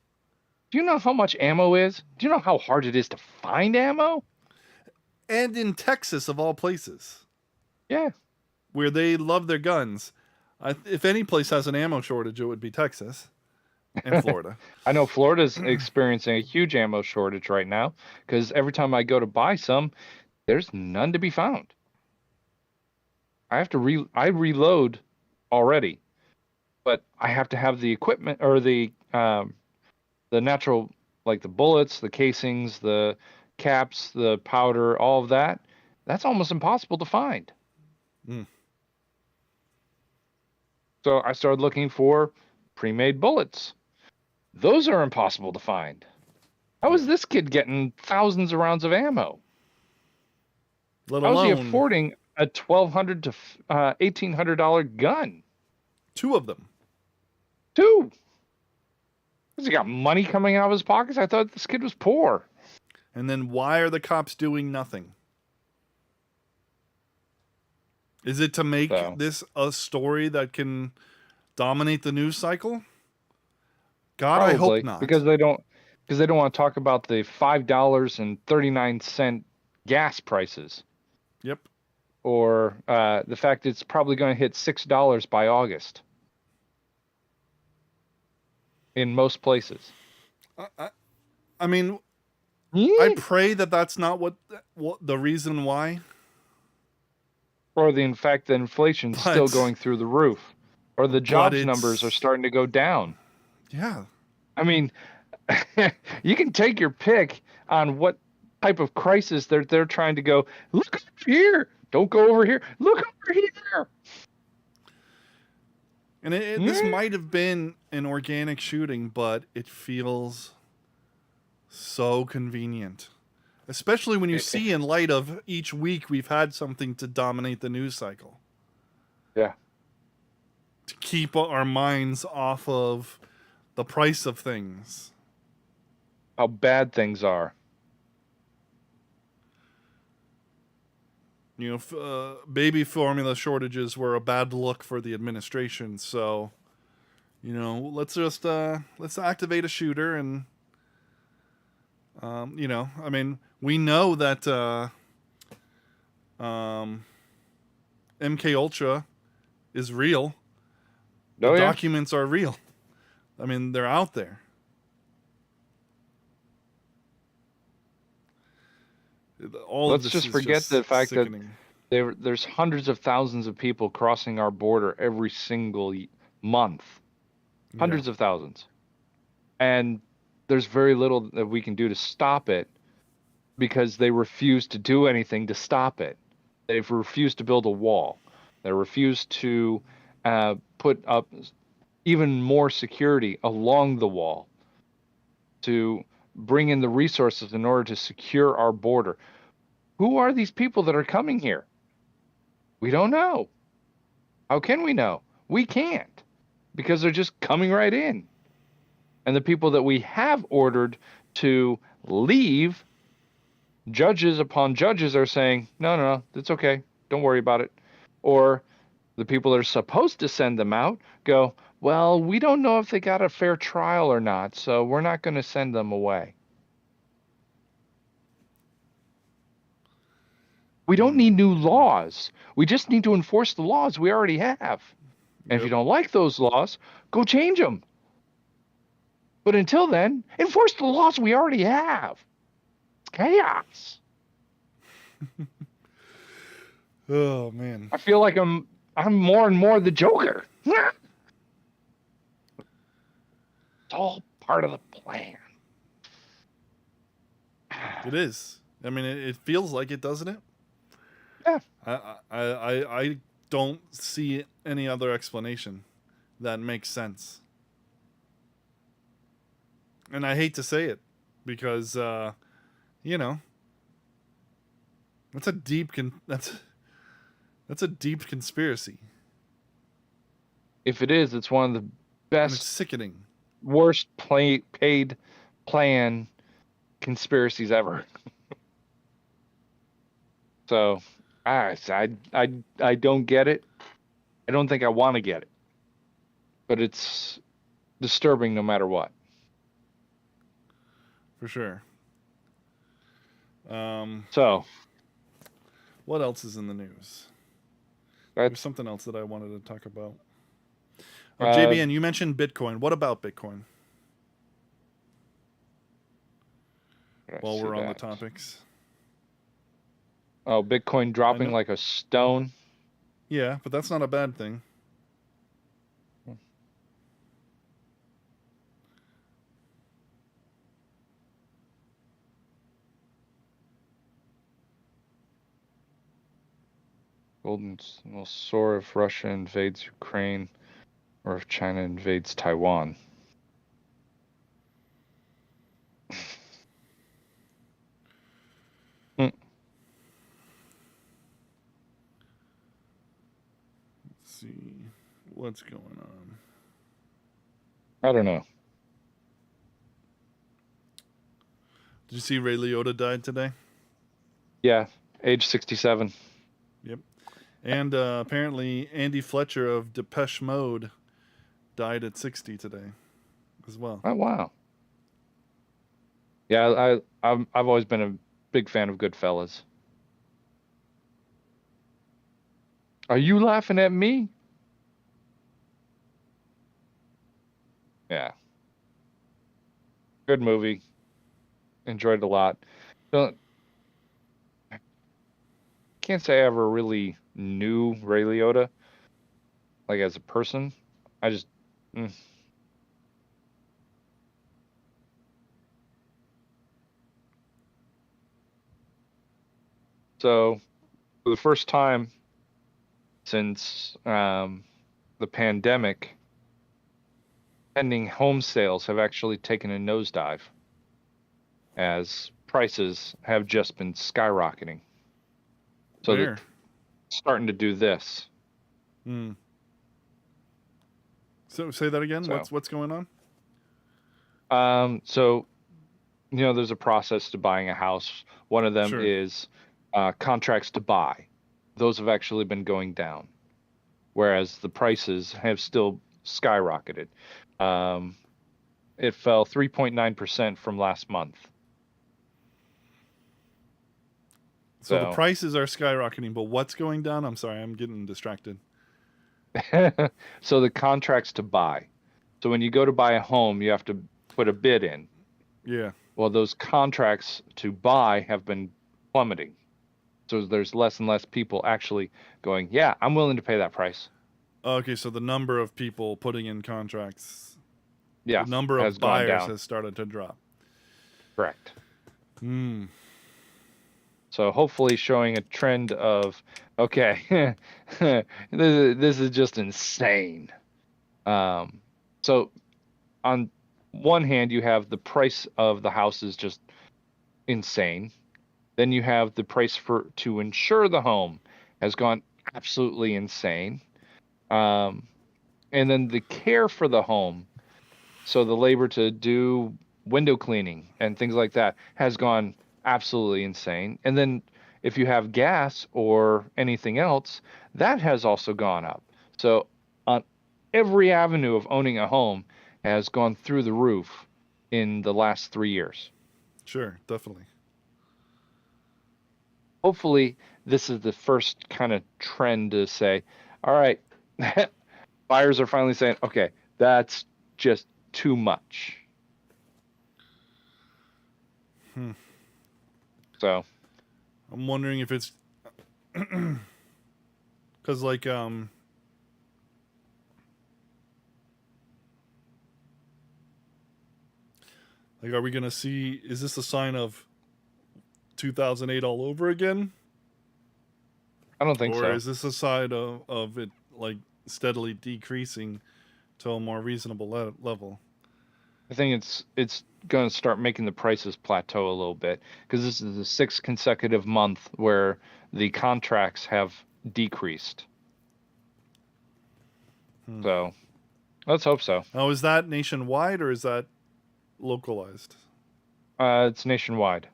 Do you know how much ammo is? Do you know how hard it is to find ammo? And in Texas, of all places. Yeah. Where they love their guns. If any place has an ammo shortage, it would be Texas and Florida. I know Florida's experiencing a huge ammo shortage right now because every time I go to buy some, there's none to be found. I have to I reload already, but I have to have the equipment or the natural, like the bullets, the casings, the caps, the powder, all of that. That's almost impossible to find. So I started looking for pre-made bullets. Those are impossible to find. How is this kid getting thousands of rounds of ammo? How is he affording a $1,200 to $1,800 gun? 2 of them. 2. Has he got money coming out of his pockets? I thought this kid was poor. And then why are the cops doing nothing? Is it to make this a story that can dominate the news cycle? God, probably, I hope not. Because they don't want to talk about the $5.39 gas prices. Yep. or the fact it's probably going to hit $6 by August in most places. I mean, I pray that that's not what the reason why. Or the fact that inflation's still going through the roof, or the jobs numbers are starting to go down. Yeah. I mean, you can take your pick on what type of crisis they're trying to go. Look over here. Don't go over here. Look over here. And this might have been an organic shooting, but it feels so convenient. Especially when you see in light of each week we've had something to dominate the news cycle. Yeah. To keep our minds off of the price of things. How bad things are. You know, baby formula shortages were a bad look for the administration. So, you know, let's activate a shooter and, you know, I mean, we know that MK Ultra is real. The documents are real. I mean, they're out there. Let's just forget the fact sickening. That there's hundreds of thousands of people crossing our border every single month. Hundreds of thousands. And there's very little that we can do to stop it because they refuse to do anything to stop it. They've refused to build a wall. They refused to put up even more security along the wall to bring in the resources in order to secure our border. Who are these people that are coming here? We don't know. How can we know? We can't, because they're just coming right in. And the people that we have ordered to leave, judges upon judges are saying, no, it's okay. Don't worry about it. Or the people that are supposed to send them out go, well, we don't know if they got a fair trial or not, so we're not going to send them away. We don't need new laws. We just need to enforce the laws we already have. And if you don't like those laws, go change them. But until then, enforce the laws we already have. It's chaos. Oh, man. I feel like I'm more and more the Joker. It's all part of the plan. It is. I mean, it feels like it, doesn't it? Yeah. I don't see any other explanation that makes sense. And I hate to say it because, you know, that's a deep conspiracy. If it is, it's one of the best, and it's sickening, worst paid plan conspiracies ever. So, I don't get it. I don't think I want to get it. But it's disturbing no matter what. For sure. So, what else is in the news? There's something else that I wanted to talk about. JBN, you mentioned Bitcoin. What about Bitcoin? While we're on the topics. Oh, Bitcoin dropping like a stone? Yeah, but that's not a bad thing. Gold will soar if Russia invades Ukraine or if China invades Taiwan. Let's see what's going on. I don't know. Did you see Ray Liotta died today? Yeah, age 67. Yep. And apparently Andy Fletcher of Depeche Mode died at 60 today as well. Oh, wow. Yeah, I've always been a big fan of Goodfellas. Are you laughing at me? Yeah. Good movie. Enjoyed it a lot. Don't Can't say I ever really knew Ray Liotta, like as a person. I just mm. So for the first time since the pandemic, pending home sales have actually taken a nosedive as prices have just been skyrocketing. So they're Where? starting to do this. Hmm. So say that again. So, What's going on? so there's a process to buying a house. One of them Sure. is contracts to buy. Those have actually been going down, whereas the prices have still skyrocketed. Um, it fell 3.9% from last month. So the So, prices are skyrocketing, but what's going down? I'm sorry, I'm getting distracted. so the contracts to buy. So when you go to buy a home, you have to put a bid in. Yeah. Well, those contracts to buy have been plummeting. So there's less and less people actually going, yeah, I'm willing to pay that price. Okay, so the number of people putting in contracts, Yeah, the number has of gone buyers down. has started to drop. Correct. Hmm. So hopefully showing a trend of, okay, this is just insane. So on one hand, you have the price of the house is just insane. Then you have the price to insure the home has gone absolutely insane. Um, and then the care for the home, so the labor to do window cleaning and things like that has gone absolutely insane. And then if you have gas or anything else, that has also gone up. So on every avenue of owning a home has gone through the roof in the last 3 years. Sure, definitely. Hopefully, this is the first kind of trend to say, all right, buyers are finally saying, okay, that's just too much. Hmm. So, I'm wondering if it's because like are we gonna see? Is this a sign of 2008 all over again, I don't think or so. is this a sign of it like steadily decreasing to a more reasonable level? I think it's going to start making the prices plateau a little bit because this is the sixth consecutive month where the contracts have decreased. Hmm. So, let's hope so. Now, is that nationwide or is that localized? It's nationwide.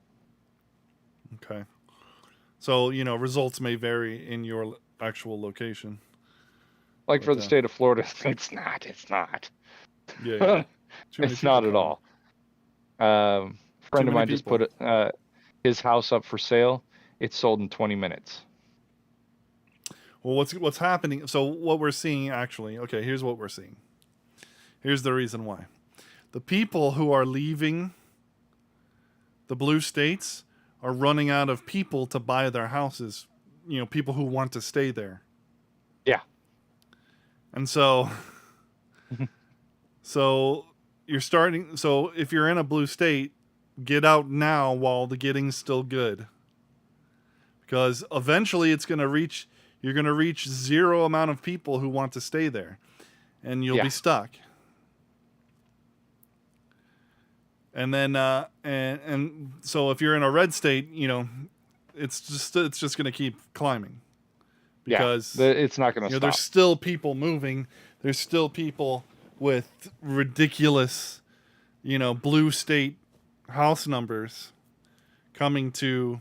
Okay. So, results may vary in your actual location. Like for But the state of Florida, it's not. It's not. yeah, yeah. Too many It's people not at coming. all. Too Friend of many mine just people. put his house up for sale. It's sold in 20 minutes. Well, what's happening? So what we're seeing actually, okay, here's what we're seeing. Here's the reason why. The people who are leaving the blue states are running out of people to buy their houses, people who want to stay there. Yeah. And so so so if you're in a blue state, get out now while the getting's still good. Because eventually you're going to reach zero amount of people who want to stay there and you'll Yeah. be stuck. And then and so if you're in a red state, it's just going to keep climbing Yeah. because It's not going to there's stop. still people moving. There's still people with ridiculous, blue state house numbers coming to,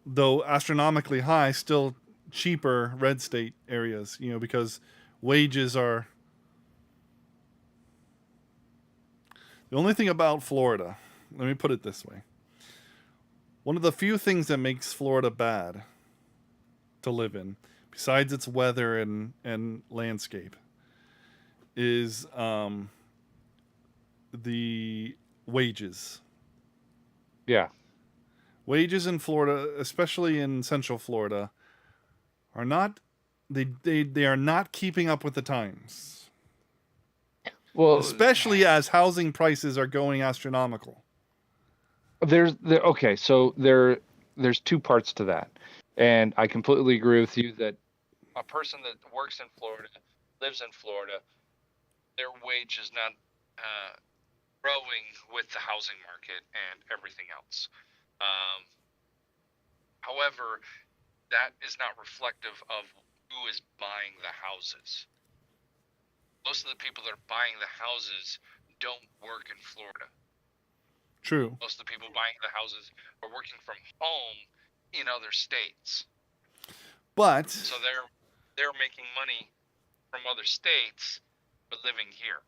though astronomically high, still cheaper red state areas, because wages are the only thing about Florida. Let me put it this way. One of the few things that makes Florida bad to live in, besides its weather and landscape, is the wages. Yeah. Wages in Florida, especially in Central Florida, are not they are not keeping up with the times. Well, Especially as housing prices are going astronomical. okay, so there's two parts to that. And I completely agree with you that a person that works in Florida, lives in Florida, their wage is not growing with the housing market and everything else. However, that is not reflective of who is buying the houses. Most of the people that are buying the houses don't work in Florida. True. Most of the people buying the houses are working from home in other states. But so they're making money from other states but living here.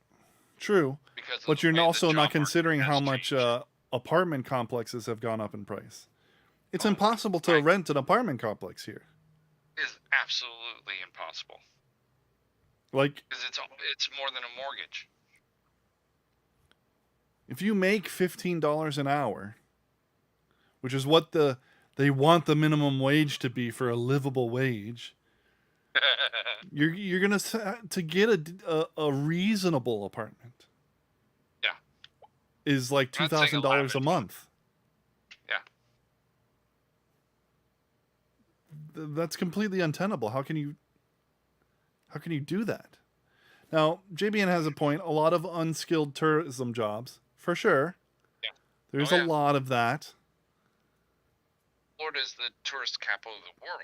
True. Because But you're also not considering how much changed. apartment complexes have gone up in price. It's Oh, impossible to rent an apartment complex here. Is absolutely impossible. Like, because it's more than a mortgage. if you make $15 an hour, which is what they want the minimum wage to be for a livable wage, you're gonna to get a reasonable apartment. Yeah. Is like $2,000 a month. Yeah. That's completely untenable. How can you do that? Now, JBN has a point. A lot of unskilled tourism jobs, for sure. Yeah. There's a lot of that. Florida is the tourist capital of the world.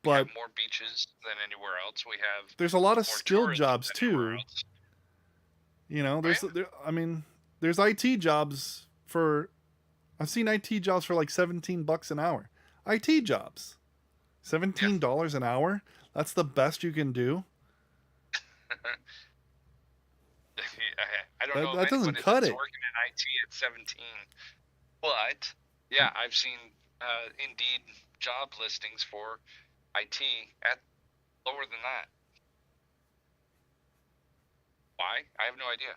But we have more beaches than anywhere else. There's a lot of skilled jobs too. You know, there's there's IT jobs for I've seen IT jobs for like $17 an hour. IT jobs. $17 an hour? That's the best you can do? I don't know that doesn't cut it. Working in IT at 17. But yeah, I've seen Indeed job listings for IT at lower than that. Why? I have no idea.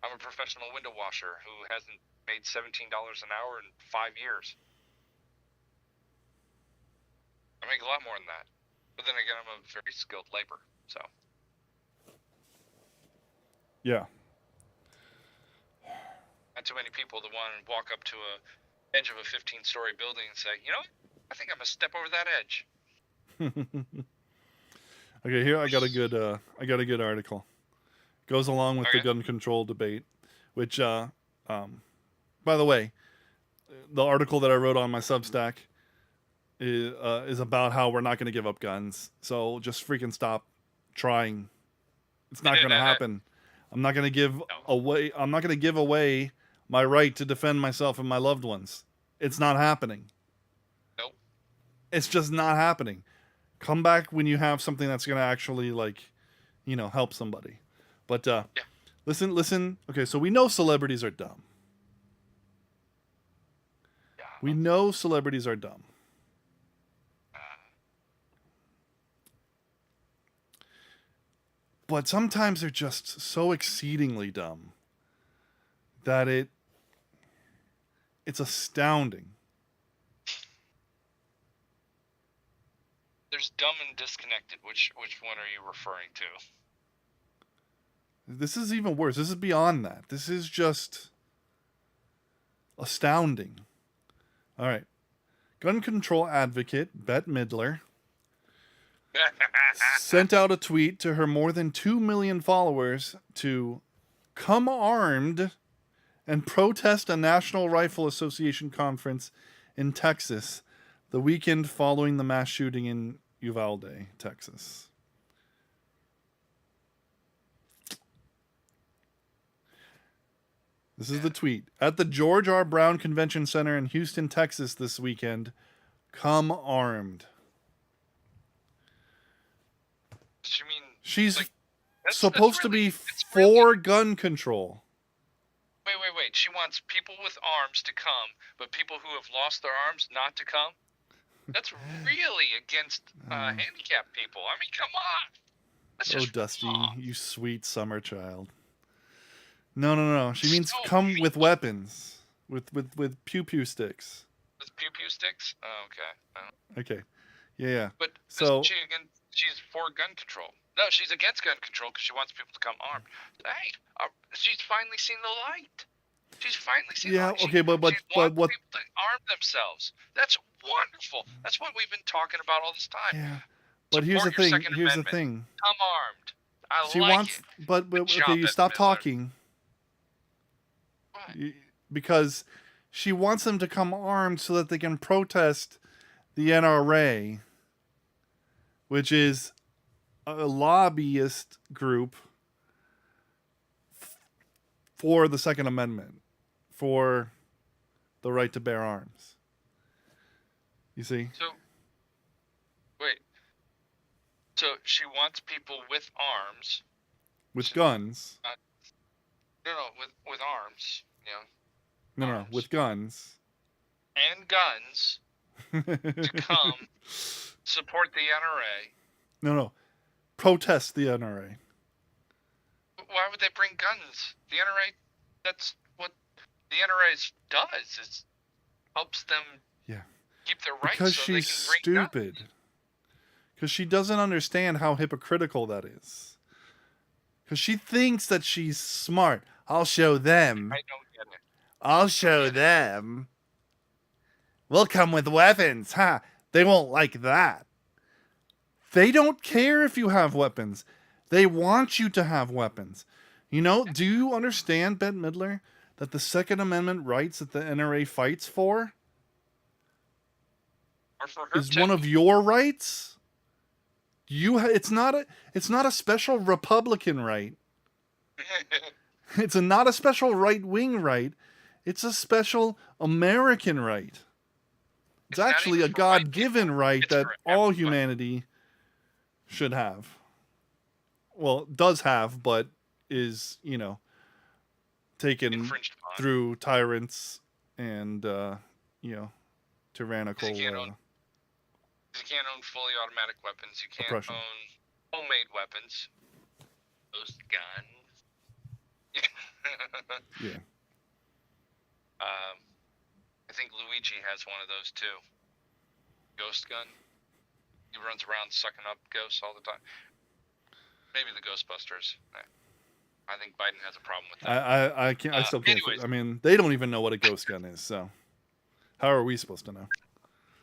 I'm a professional window washer who hasn't made $17 an hour in 5 years. I make a lot more than that. But then again, I'm a very skilled labor, so. Yeah. Not too many people that want to walk up to a edge of a 15-story building and say, you know, I think I'm gonna step over that edge. Okay, here I got a good article. Goes along with the gun control debate, which by the way, the article that I wrote on my Substack is about how we're not going to give up guns. So just freaking stop trying. It's not going to happen. I'm not going to give away my right to defend myself and my loved ones. It's not happening. Nope. It's just not happening. Come back when you have something that's going to actually help somebody. But listen. Okay, so we know celebrities are dumb. Yeah. We know celebrities are dumb. But sometimes they're just so exceedingly dumb that it's astounding. There's dumb and disconnected. Which one are you referring to? This is even worse. This is beyond that. This is just astounding. All right. Gun control advocate Bette Midler sent out a tweet to her more than 2 million followers to come armed and protest a National Rifle Association conference in Texas the weekend following the mass shooting in Uvalde, Texas. This is the tweet. At the George R. Brown Convention Center in Houston, Texas this weekend, come armed. She's supposed to be for gun control. Wait. She wants people with arms to come, but people who have lost their arms not to come? That's really against handicapped people. I mean, come on. That's Oh, just Dusty, wrong. you sweet summer child. No. She means So come mean. with weapons, with pew pew sticks. With pew pew sticks? Oh, okay. Oh. Okay, yeah. But isn't So she against? She's for gun control. No, she's against gun control because she wants people to come armed. Hey, she's finally seen the light. She's finally seen the yeah, light. okay, but She wants what? people to arm themselves. That's wonderful. That's what we've been talking about all this time. Yeah, but here's the Support your thing. Second Here's the Amendment. thing. Come armed. I She like wants, it. but Good okay, job, you Bette stop Midler. talking What? because she wants them to come armed so that they can protest the NRA, which is a lobbyist group for the Second Amendment, for the right to bear arms. You see? So, wait. So she wants people with arms. With guns. No, with arms. You know. No, arms. with guns. And guns to come support the NRA. No. Protest the NRA. Why would they bring guns? The NRA, that's what the NRA does. Is helps them keep their rights because so she's they can bring stupid. guns. Because she doesn't understand how hypocritical that is. Because she thinks that she's smart. I'll show them. I don't get it. I'll show them. We'll come with weapons. Ha! They won't like that. They don't care if you have weapons. They want you to have weapons. You know, do you understand, Bette Midler, that the Second Amendment rights that the NRA fights for is one of your rights? It's not a special Republican right. It's not a special right-wing right. It's a special American right. It's actually a God-given right that all humanity should have. Well, does have, but is, taken through tyrants and, tyrannical. You can't own fully automatic weapons. You can't oppression. own homemade weapons. Those guns. Yeah. I think Luigi has one of those too. Ghost gun. He runs around sucking up ghosts all the time. Maybe the Ghostbusters. I think Biden has a problem with that. I can't. I still can't. Anyways. I mean, they don't even know what a ghost gun is. So, how are we supposed to know?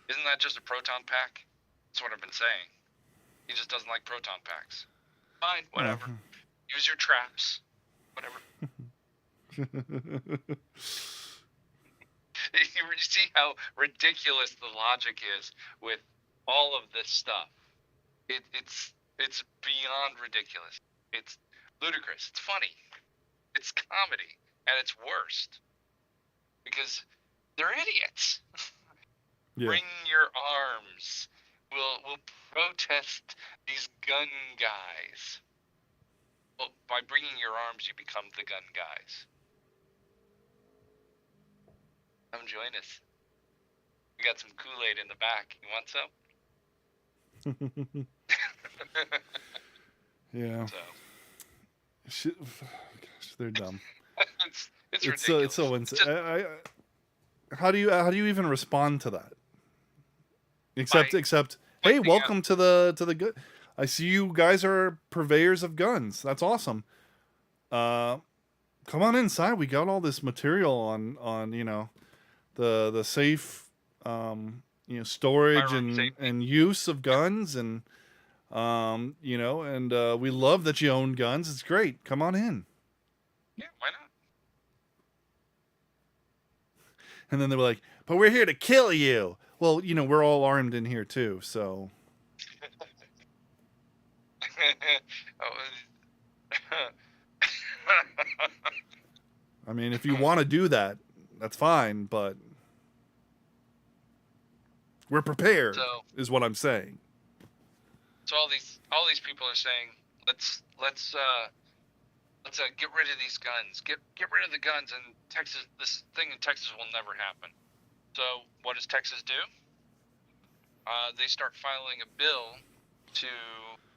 Isn't that just a proton pack? That's what I've been saying. He just doesn't like proton packs. Fine, whatever. Use your traps. Whatever. You see how ridiculous the logic is with all of this stuff. It's beyond ridiculous. It's ludicrous. It's funny. It's comedy at its worst. Because they're idiots. Yeah. Bring your arms. We'll protest these gun guys. Well, by bringing your arms, you become the gun guys. Come join us. We got some Kool-Aid in the back. You want some? Yeah. So. Gosh, they're dumb. it's ridiculous. It's so insane. How do you even respond to that? Except, hey, welcome to the good. I see you guys are purveyors of guns. That's awesome. Come on inside. We got all this material on the safe storage and use of guns and we love that you own guns. It's great. Come on in. Yeah, why not? And then they were like, but we're here to kill you. Well, we're all armed in here too, so. I mean, if you want to do that, that's fine, but we're prepared, is what I'm saying. So all these people are saying, let's get rid of these guns. Get rid of the guns, and Texas. This thing in Texas will never happen. So what does Texas do? they start filing a bill to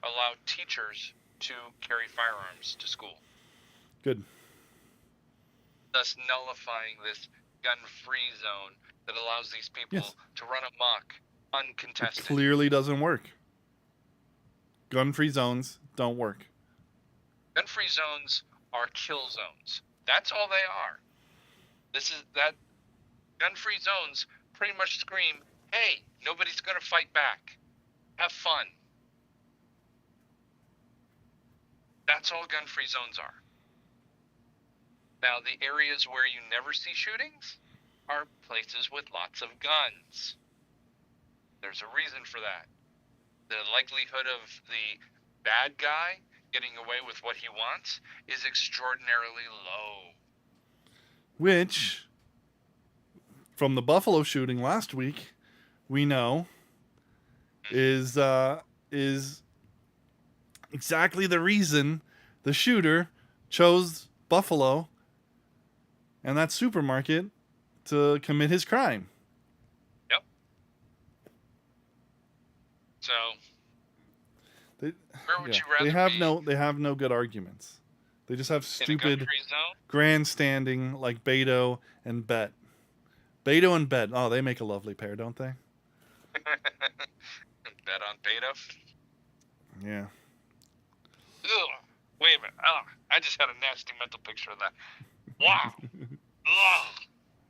allow teachers to carry firearms to school, Good. thus nullifying this gun-free zone that allows these people Yes. to run amok It uncontested. clearly doesn't work. Gun-free zones don't work. Gun-free zones are kill zones. That's all they are. That gun-free zones pretty much scream, hey, nobody's going to fight back. Have fun. That's all gun-free zones are. Now, the areas where you never see shootings are places with lots of guns. There's a reason for that. The likelihood of the bad guy getting away with what he wants is extraordinarily low. Which, from the Buffalo shooting last week, we know is exactly the reason the shooter chose Buffalo and that supermarket to commit his crime. Yep. So, where would you rather be? They have no good arguments. They just have In a stupid gun-free zone? grandstanding like Beto and Bet. Beto and Bet. Oh, they make a lovely pair, don't they? Bet on Beta? Yeah. Ugh. Wait a minute. Oh, I just had a nasty mental picture of that. Wow. Ugh.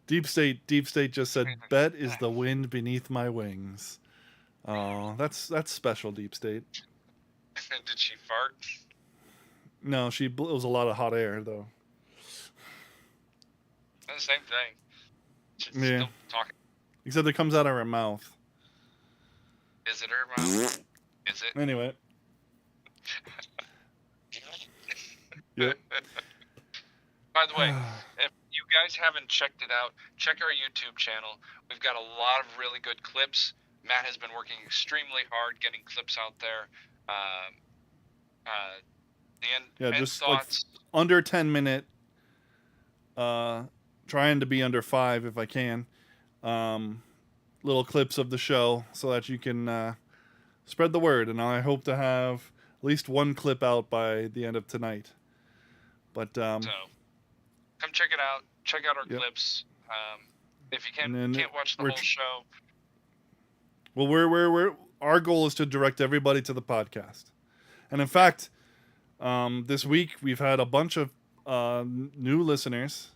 Deep State just said, "Bet is the wind beneath my wings." Oh, that's special, Deep State. Did she fart? No, it was a lot of hot air though. The same thing. She's Yeah. still talking. Except it comes out of her mouth. Is it her mouth? Is it? Anyway. Yep. By the way, if you guys haven't checked it out, check our YouTube channel. We've got a lot of really good clips. Matt has been working extremely hard getting clips out there. The end just thoughts. like under 10-minute. Trying to be under 5 if I can. Little clips of the show so that you can spread the word, and I hope to have at least one clip out by the end of tonight. But so come check it out. Check out our clips. If you can't watch the whole show. Well, our goal is to direct everybody to the podcast, and in fact, this week we've had a bunch of new listeners,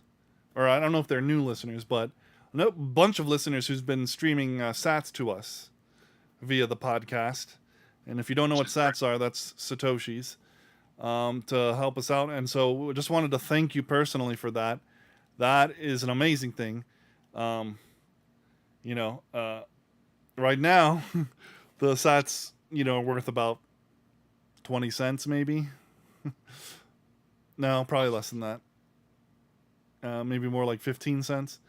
or I don't know if they're new listeners, but a bunch of listeners who's been streaming sats to us via the podcast. And if you don't know what sats are, that's Satoshis, to help us out. And so we just wanted to thank you personally for that. That is an amazing thing. Right now, the sats, are worth about 20 cents maybe. No, probably less than that. Maybe more like 15 cents.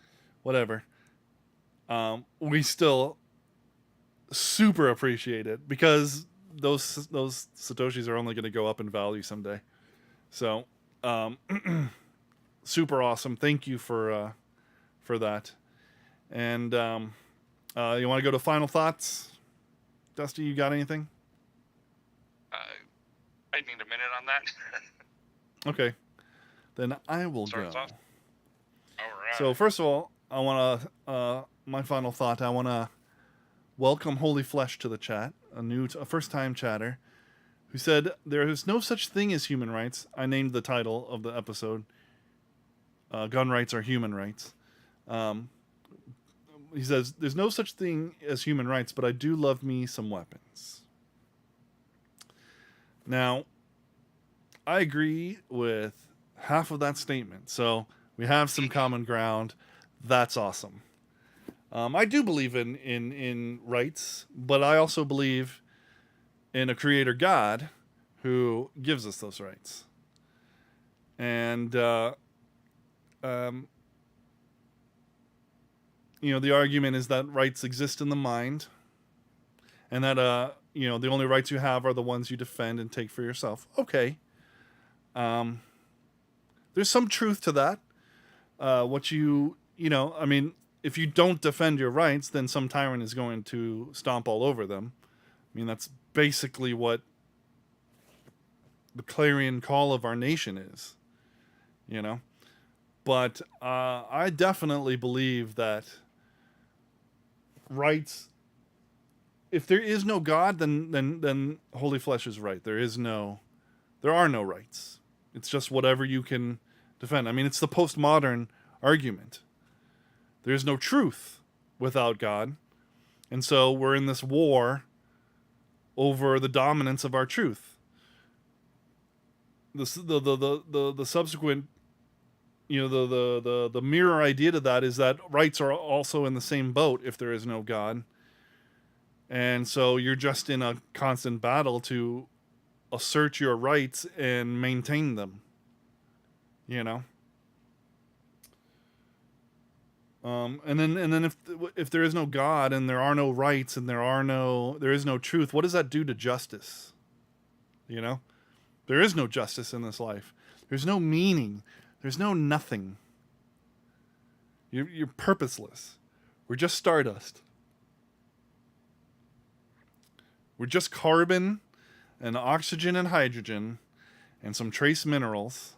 Whatever. We still super appreciate it because those Satoshis are only going to go up in value someday. So, super awesome. Thank you for that. And you want to go to final thoughts? Dusty, you got anything? I need a minute on that. Okay. Then I will go. All right. So first of all, I want to my final thought. I want to welcome Holy Flesh to the chat, a first-time chatter, who said there is no such thing as human rights. I named the title of the episode. Gun rights are human rights. He says there's no such thing as human rights, but I do love me some weapons. Now, I agree with half of that statement. So we have some common ground. That's awesome. I do believe in rights, but I also believe in a creator God who gives us those rights. And, the argument is that rights exist in the mind, and that, the only rights you have are the ones you defend and take for yourself. Okay. There's some truth to that. if you don't defend your rights, then some tyrant is going to stomp all over them. I mean, that's basically what the clarion call of our nation is, you know. But I definitely believe that rights. If there is no God, then Holy Flesh is right. There are no rights. It's just whatever you can defend. I mean, it's the postmodern argument. There is no truth without God, and so we're in this war over the dominance of our truth. The subsequent, the mirror idea to that is that rights are also in the same boat if there is no God. And so you're just in a constant battle to assert your rights and maintain them. And then if there is no God and there are no rights and there is no truth, what does that do to justice? There is no justice in this life. There's no meaning. There's no nothing. You're purposeless. We're just stardust. We're just carbon and oxygen and hydrogen and some trace minerals.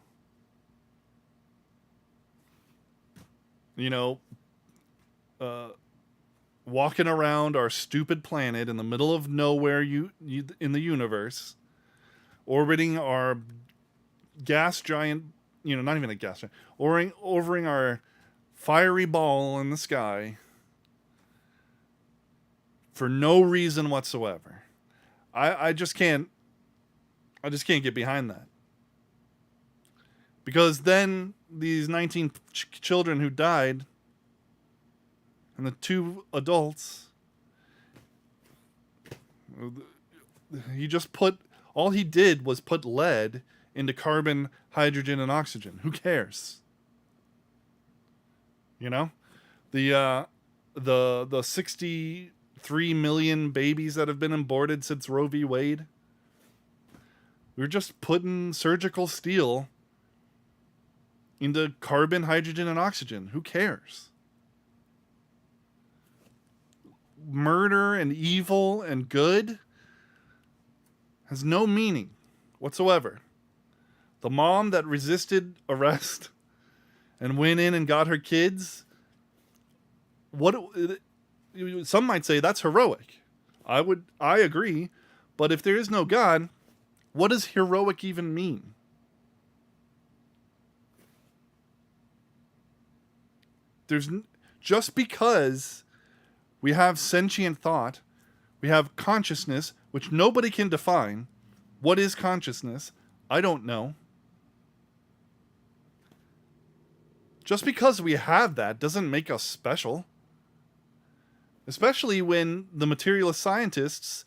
Walking around our stupid planet in the middle of nowhere in the universe, orbiting our gas giant, not even a gas giant, orbiting our fiery ball in the sky for no reason whatsoever. I just can't get behind that. Because then these 19 children who died and the 2 adults, all he did was put lead into carbon, hydrogen, and oxygen. Who cares? The 63 million babies that have been aborted since Roe v. Wade. We're just putting surgical steel into carbon, hydrogen, and oxygen. Who cares? Murder and evil and good has no meaning whatsoever. The mom that resisted arrest and went in and got her kids, some might say that's heroic. I agree, but if there is no God, what does heroic even mean? Just because we have sentient thought, we have consciousness, which nobody can define. What is consciousness? I don't know. Just because we have that doesn't make us special. Especially when the materialist scientists,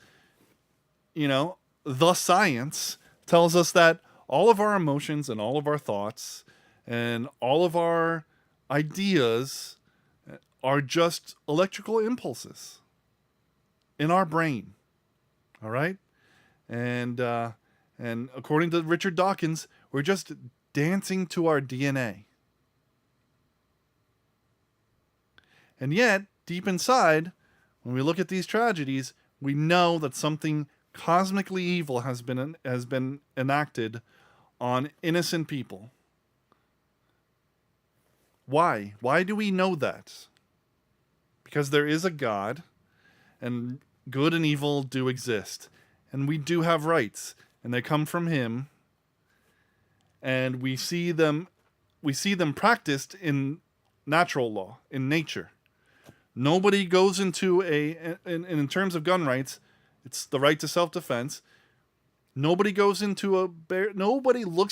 the science tells us that all of our emotions and all of our thoughts and all of our ideas are just electrical impulses in our brain. All right? And according to Richard Dawkins, we're just dancing to our DNA. And yet, deep inside, when we look at these tragedies, we know that something cosmically evil has been enacted on innocent people. Why? Why do we know that? Because there is a God, and good and evil do exist, and we do have rights, and they come from Him, and we see them practiced in natural law, in nature. Nobody goes into in terms of gun rights, it's the right to self-defense. Nobody looks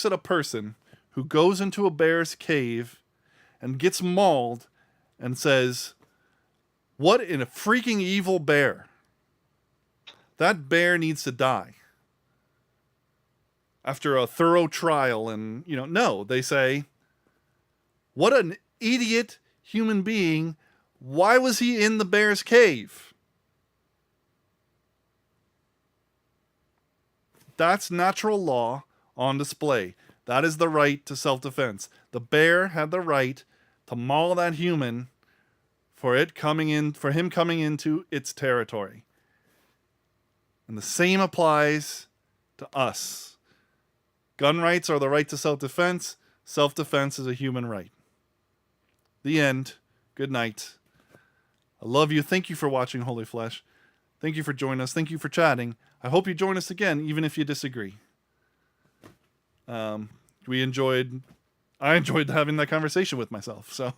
at a person who goes into a bear's cave and gets mauled and says, "What in a freaking evil bear. That bear needs to die." After a thorough trial no, they say, "What an idiot human being. Why was he in the bear's cave?" That's natural law on display. That is the right to self-defense. The bear had the right to maul that human for him coming into its territory. And the same applies to us. Gun rights are the right to self-defense. Self-defense is a human right. The end. Good night. I love you. Thank you for watching Holy Flesh. Thank you for joining us. Thank you for chatting. I hope you join us again, even if you disagree. I enjoyed having that conversation with myself. So,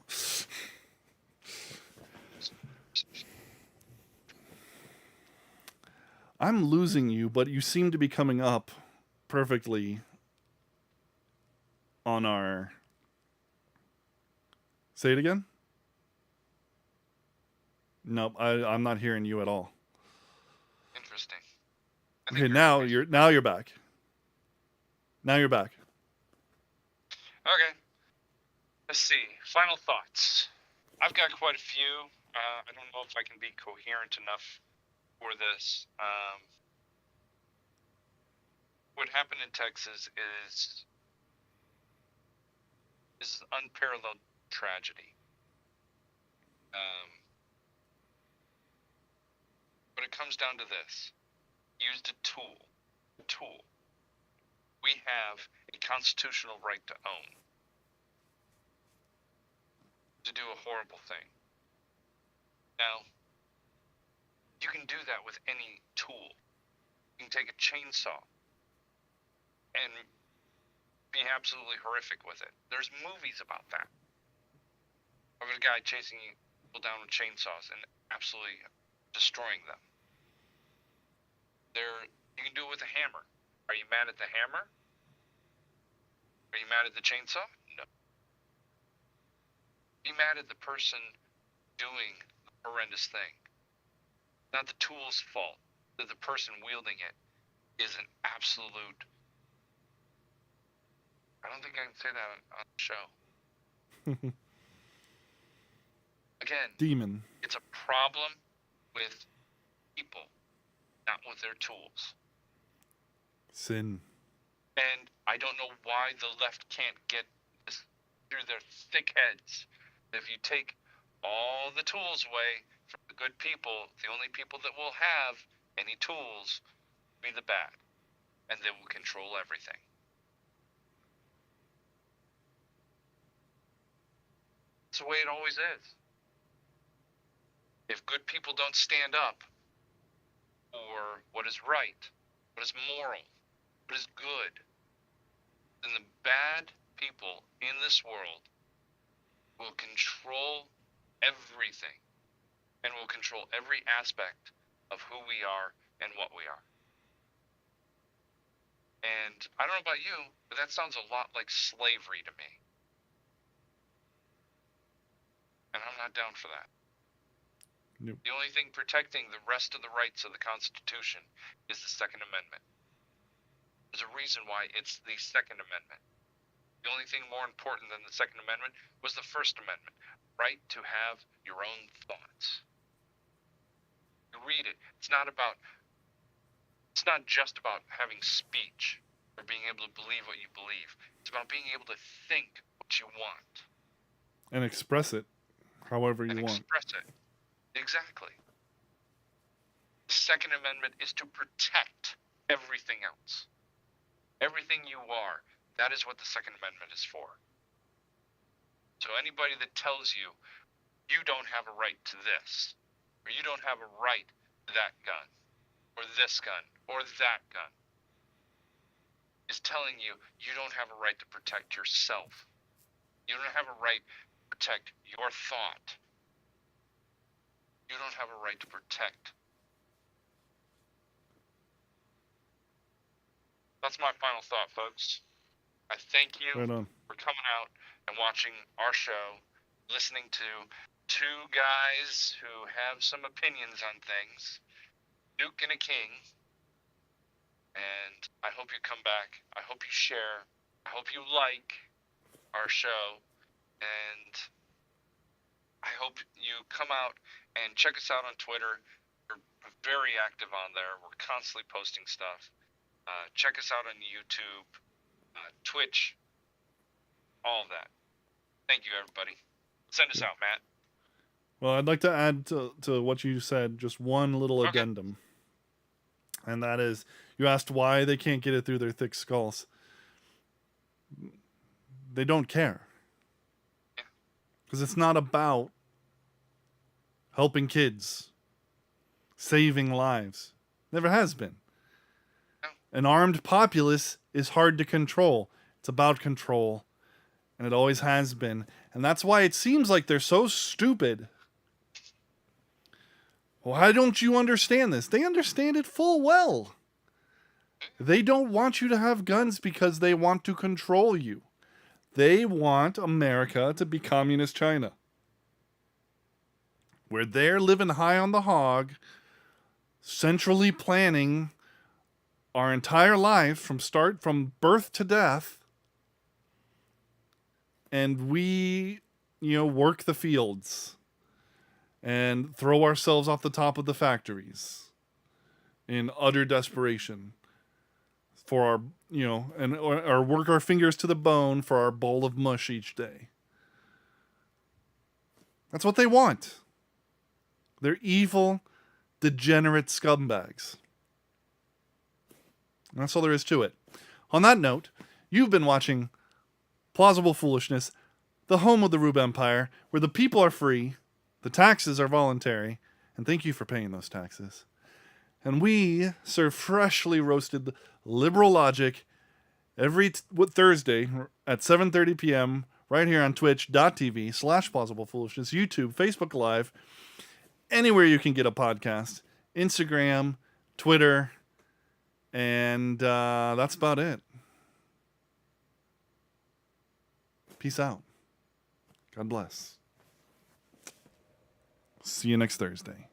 I'm losing you, but you seem to be coming up perfectly on our. Say it again. Nope, I'm not hearing you at all. Interesting. Okay, now you're back. Now you're back. Okay. Let's see. Final thoughts. I've got quite a few. I don't know if I can be coherent enough for this. What happened in Texas is unparalleled tragedy. But it comes down to this. Used a tool. We have a constitutional right to own. To do a horrible thing. Now, you can do that with any tool. You can take a chainsaw and be absolutely horrific with it. There's movies about that. Of a guy chasing people down with chainsaws and absolutely destroying them. You can do it with a hammer. Are you mad at the hammer? Are you mad at the chainsaw? No. Be mad at the person doing the horrendous thing. Not the tool's fault that the person wielding it is an absolute. I don't think I can say that on the show. Again, demon. It's a problem with people, not with their tools. Sin. And I don't know why the left can't get this through their thick heads. If you take all the tools away from the good people, the only people that will have any tools will be the bad. And they will control everything. It's the way it always is. If good people don't stand up for what is right, what is moral, what is good, then the bad people in this world will control everything and will control every aspect of who we are and what we are. And I don't know about you, but that sounds a lot like slavery to me. And I'm not down for that. Nope. The only thing protecting the rest of the rights of the Constitution is the Second Amendment. There's a reason why it's the Second Amendment. The only thing more important than the Second Amendment was the First Amendment, right to have your own thoughts. You read it. It's not just about having speech or being able to believe what you believe. It's about being able to think what you want. And express it however you want. Express it. Exactly. The Second Amendment is to protect everything else. Everything you are, that is what the Second Amendment is for. So anybody that tells you, you don't have a right to this, or you don't have a right to that gun, or this gun, or that gun, is telling you, you don't have a right to protect yourself. You don't have a right to protect your thought. You don't have a right to protect. That's my final thought, folks. I thank you for coming out and watching our show, listening to two guys who have some opinions on things, Duke and a King. And I hope you come back. I hope you share. I hope you like our show. And I hope you come out and check us out on Twitter. We're very active on there. We're constantly posting stuff. Check us out on YouTube, Twitch, all of that. Thank you, everybody. Send us out, Matt. Well, I'd like to add to what you said just one little Okay. addendum. And that is, you asked why they can't get it through their thick skulls. They don't care. Because it's not about helping kids, saving lives. Never has been. An armed populace is hard to control. It's about control. And it always has been. And that's why it seems like they're so stupid. Why don't you understand this? They understand it full well. They don't want you to have guns because they want to control you. They want America to be communist China, where they're living high on the hog, centrally planning our entire life from birth to death, and we, work the fields and throw ourselves off the top of the factories in utter desperation for our, or work our fingers to the bone for our bowl of mush each day. That's what they want. They're evil, degenerate scumbags. And that's all there is to it. On that note, you've been watching Plausible Foolishness, the home of the Rube Empire, where the people are free, the taxes are voluntary, and thank you for paying those taxes. And we serve freshly roasted liberal logic every Thursday at 7:30 p.m. right here on twitch.tv/plausiblepoolishness, YouTube, Facebook Live, anywhere you can get a podcast, Instagram, Twitter, and that's about it. Peace out. God bless. See you next Thursday.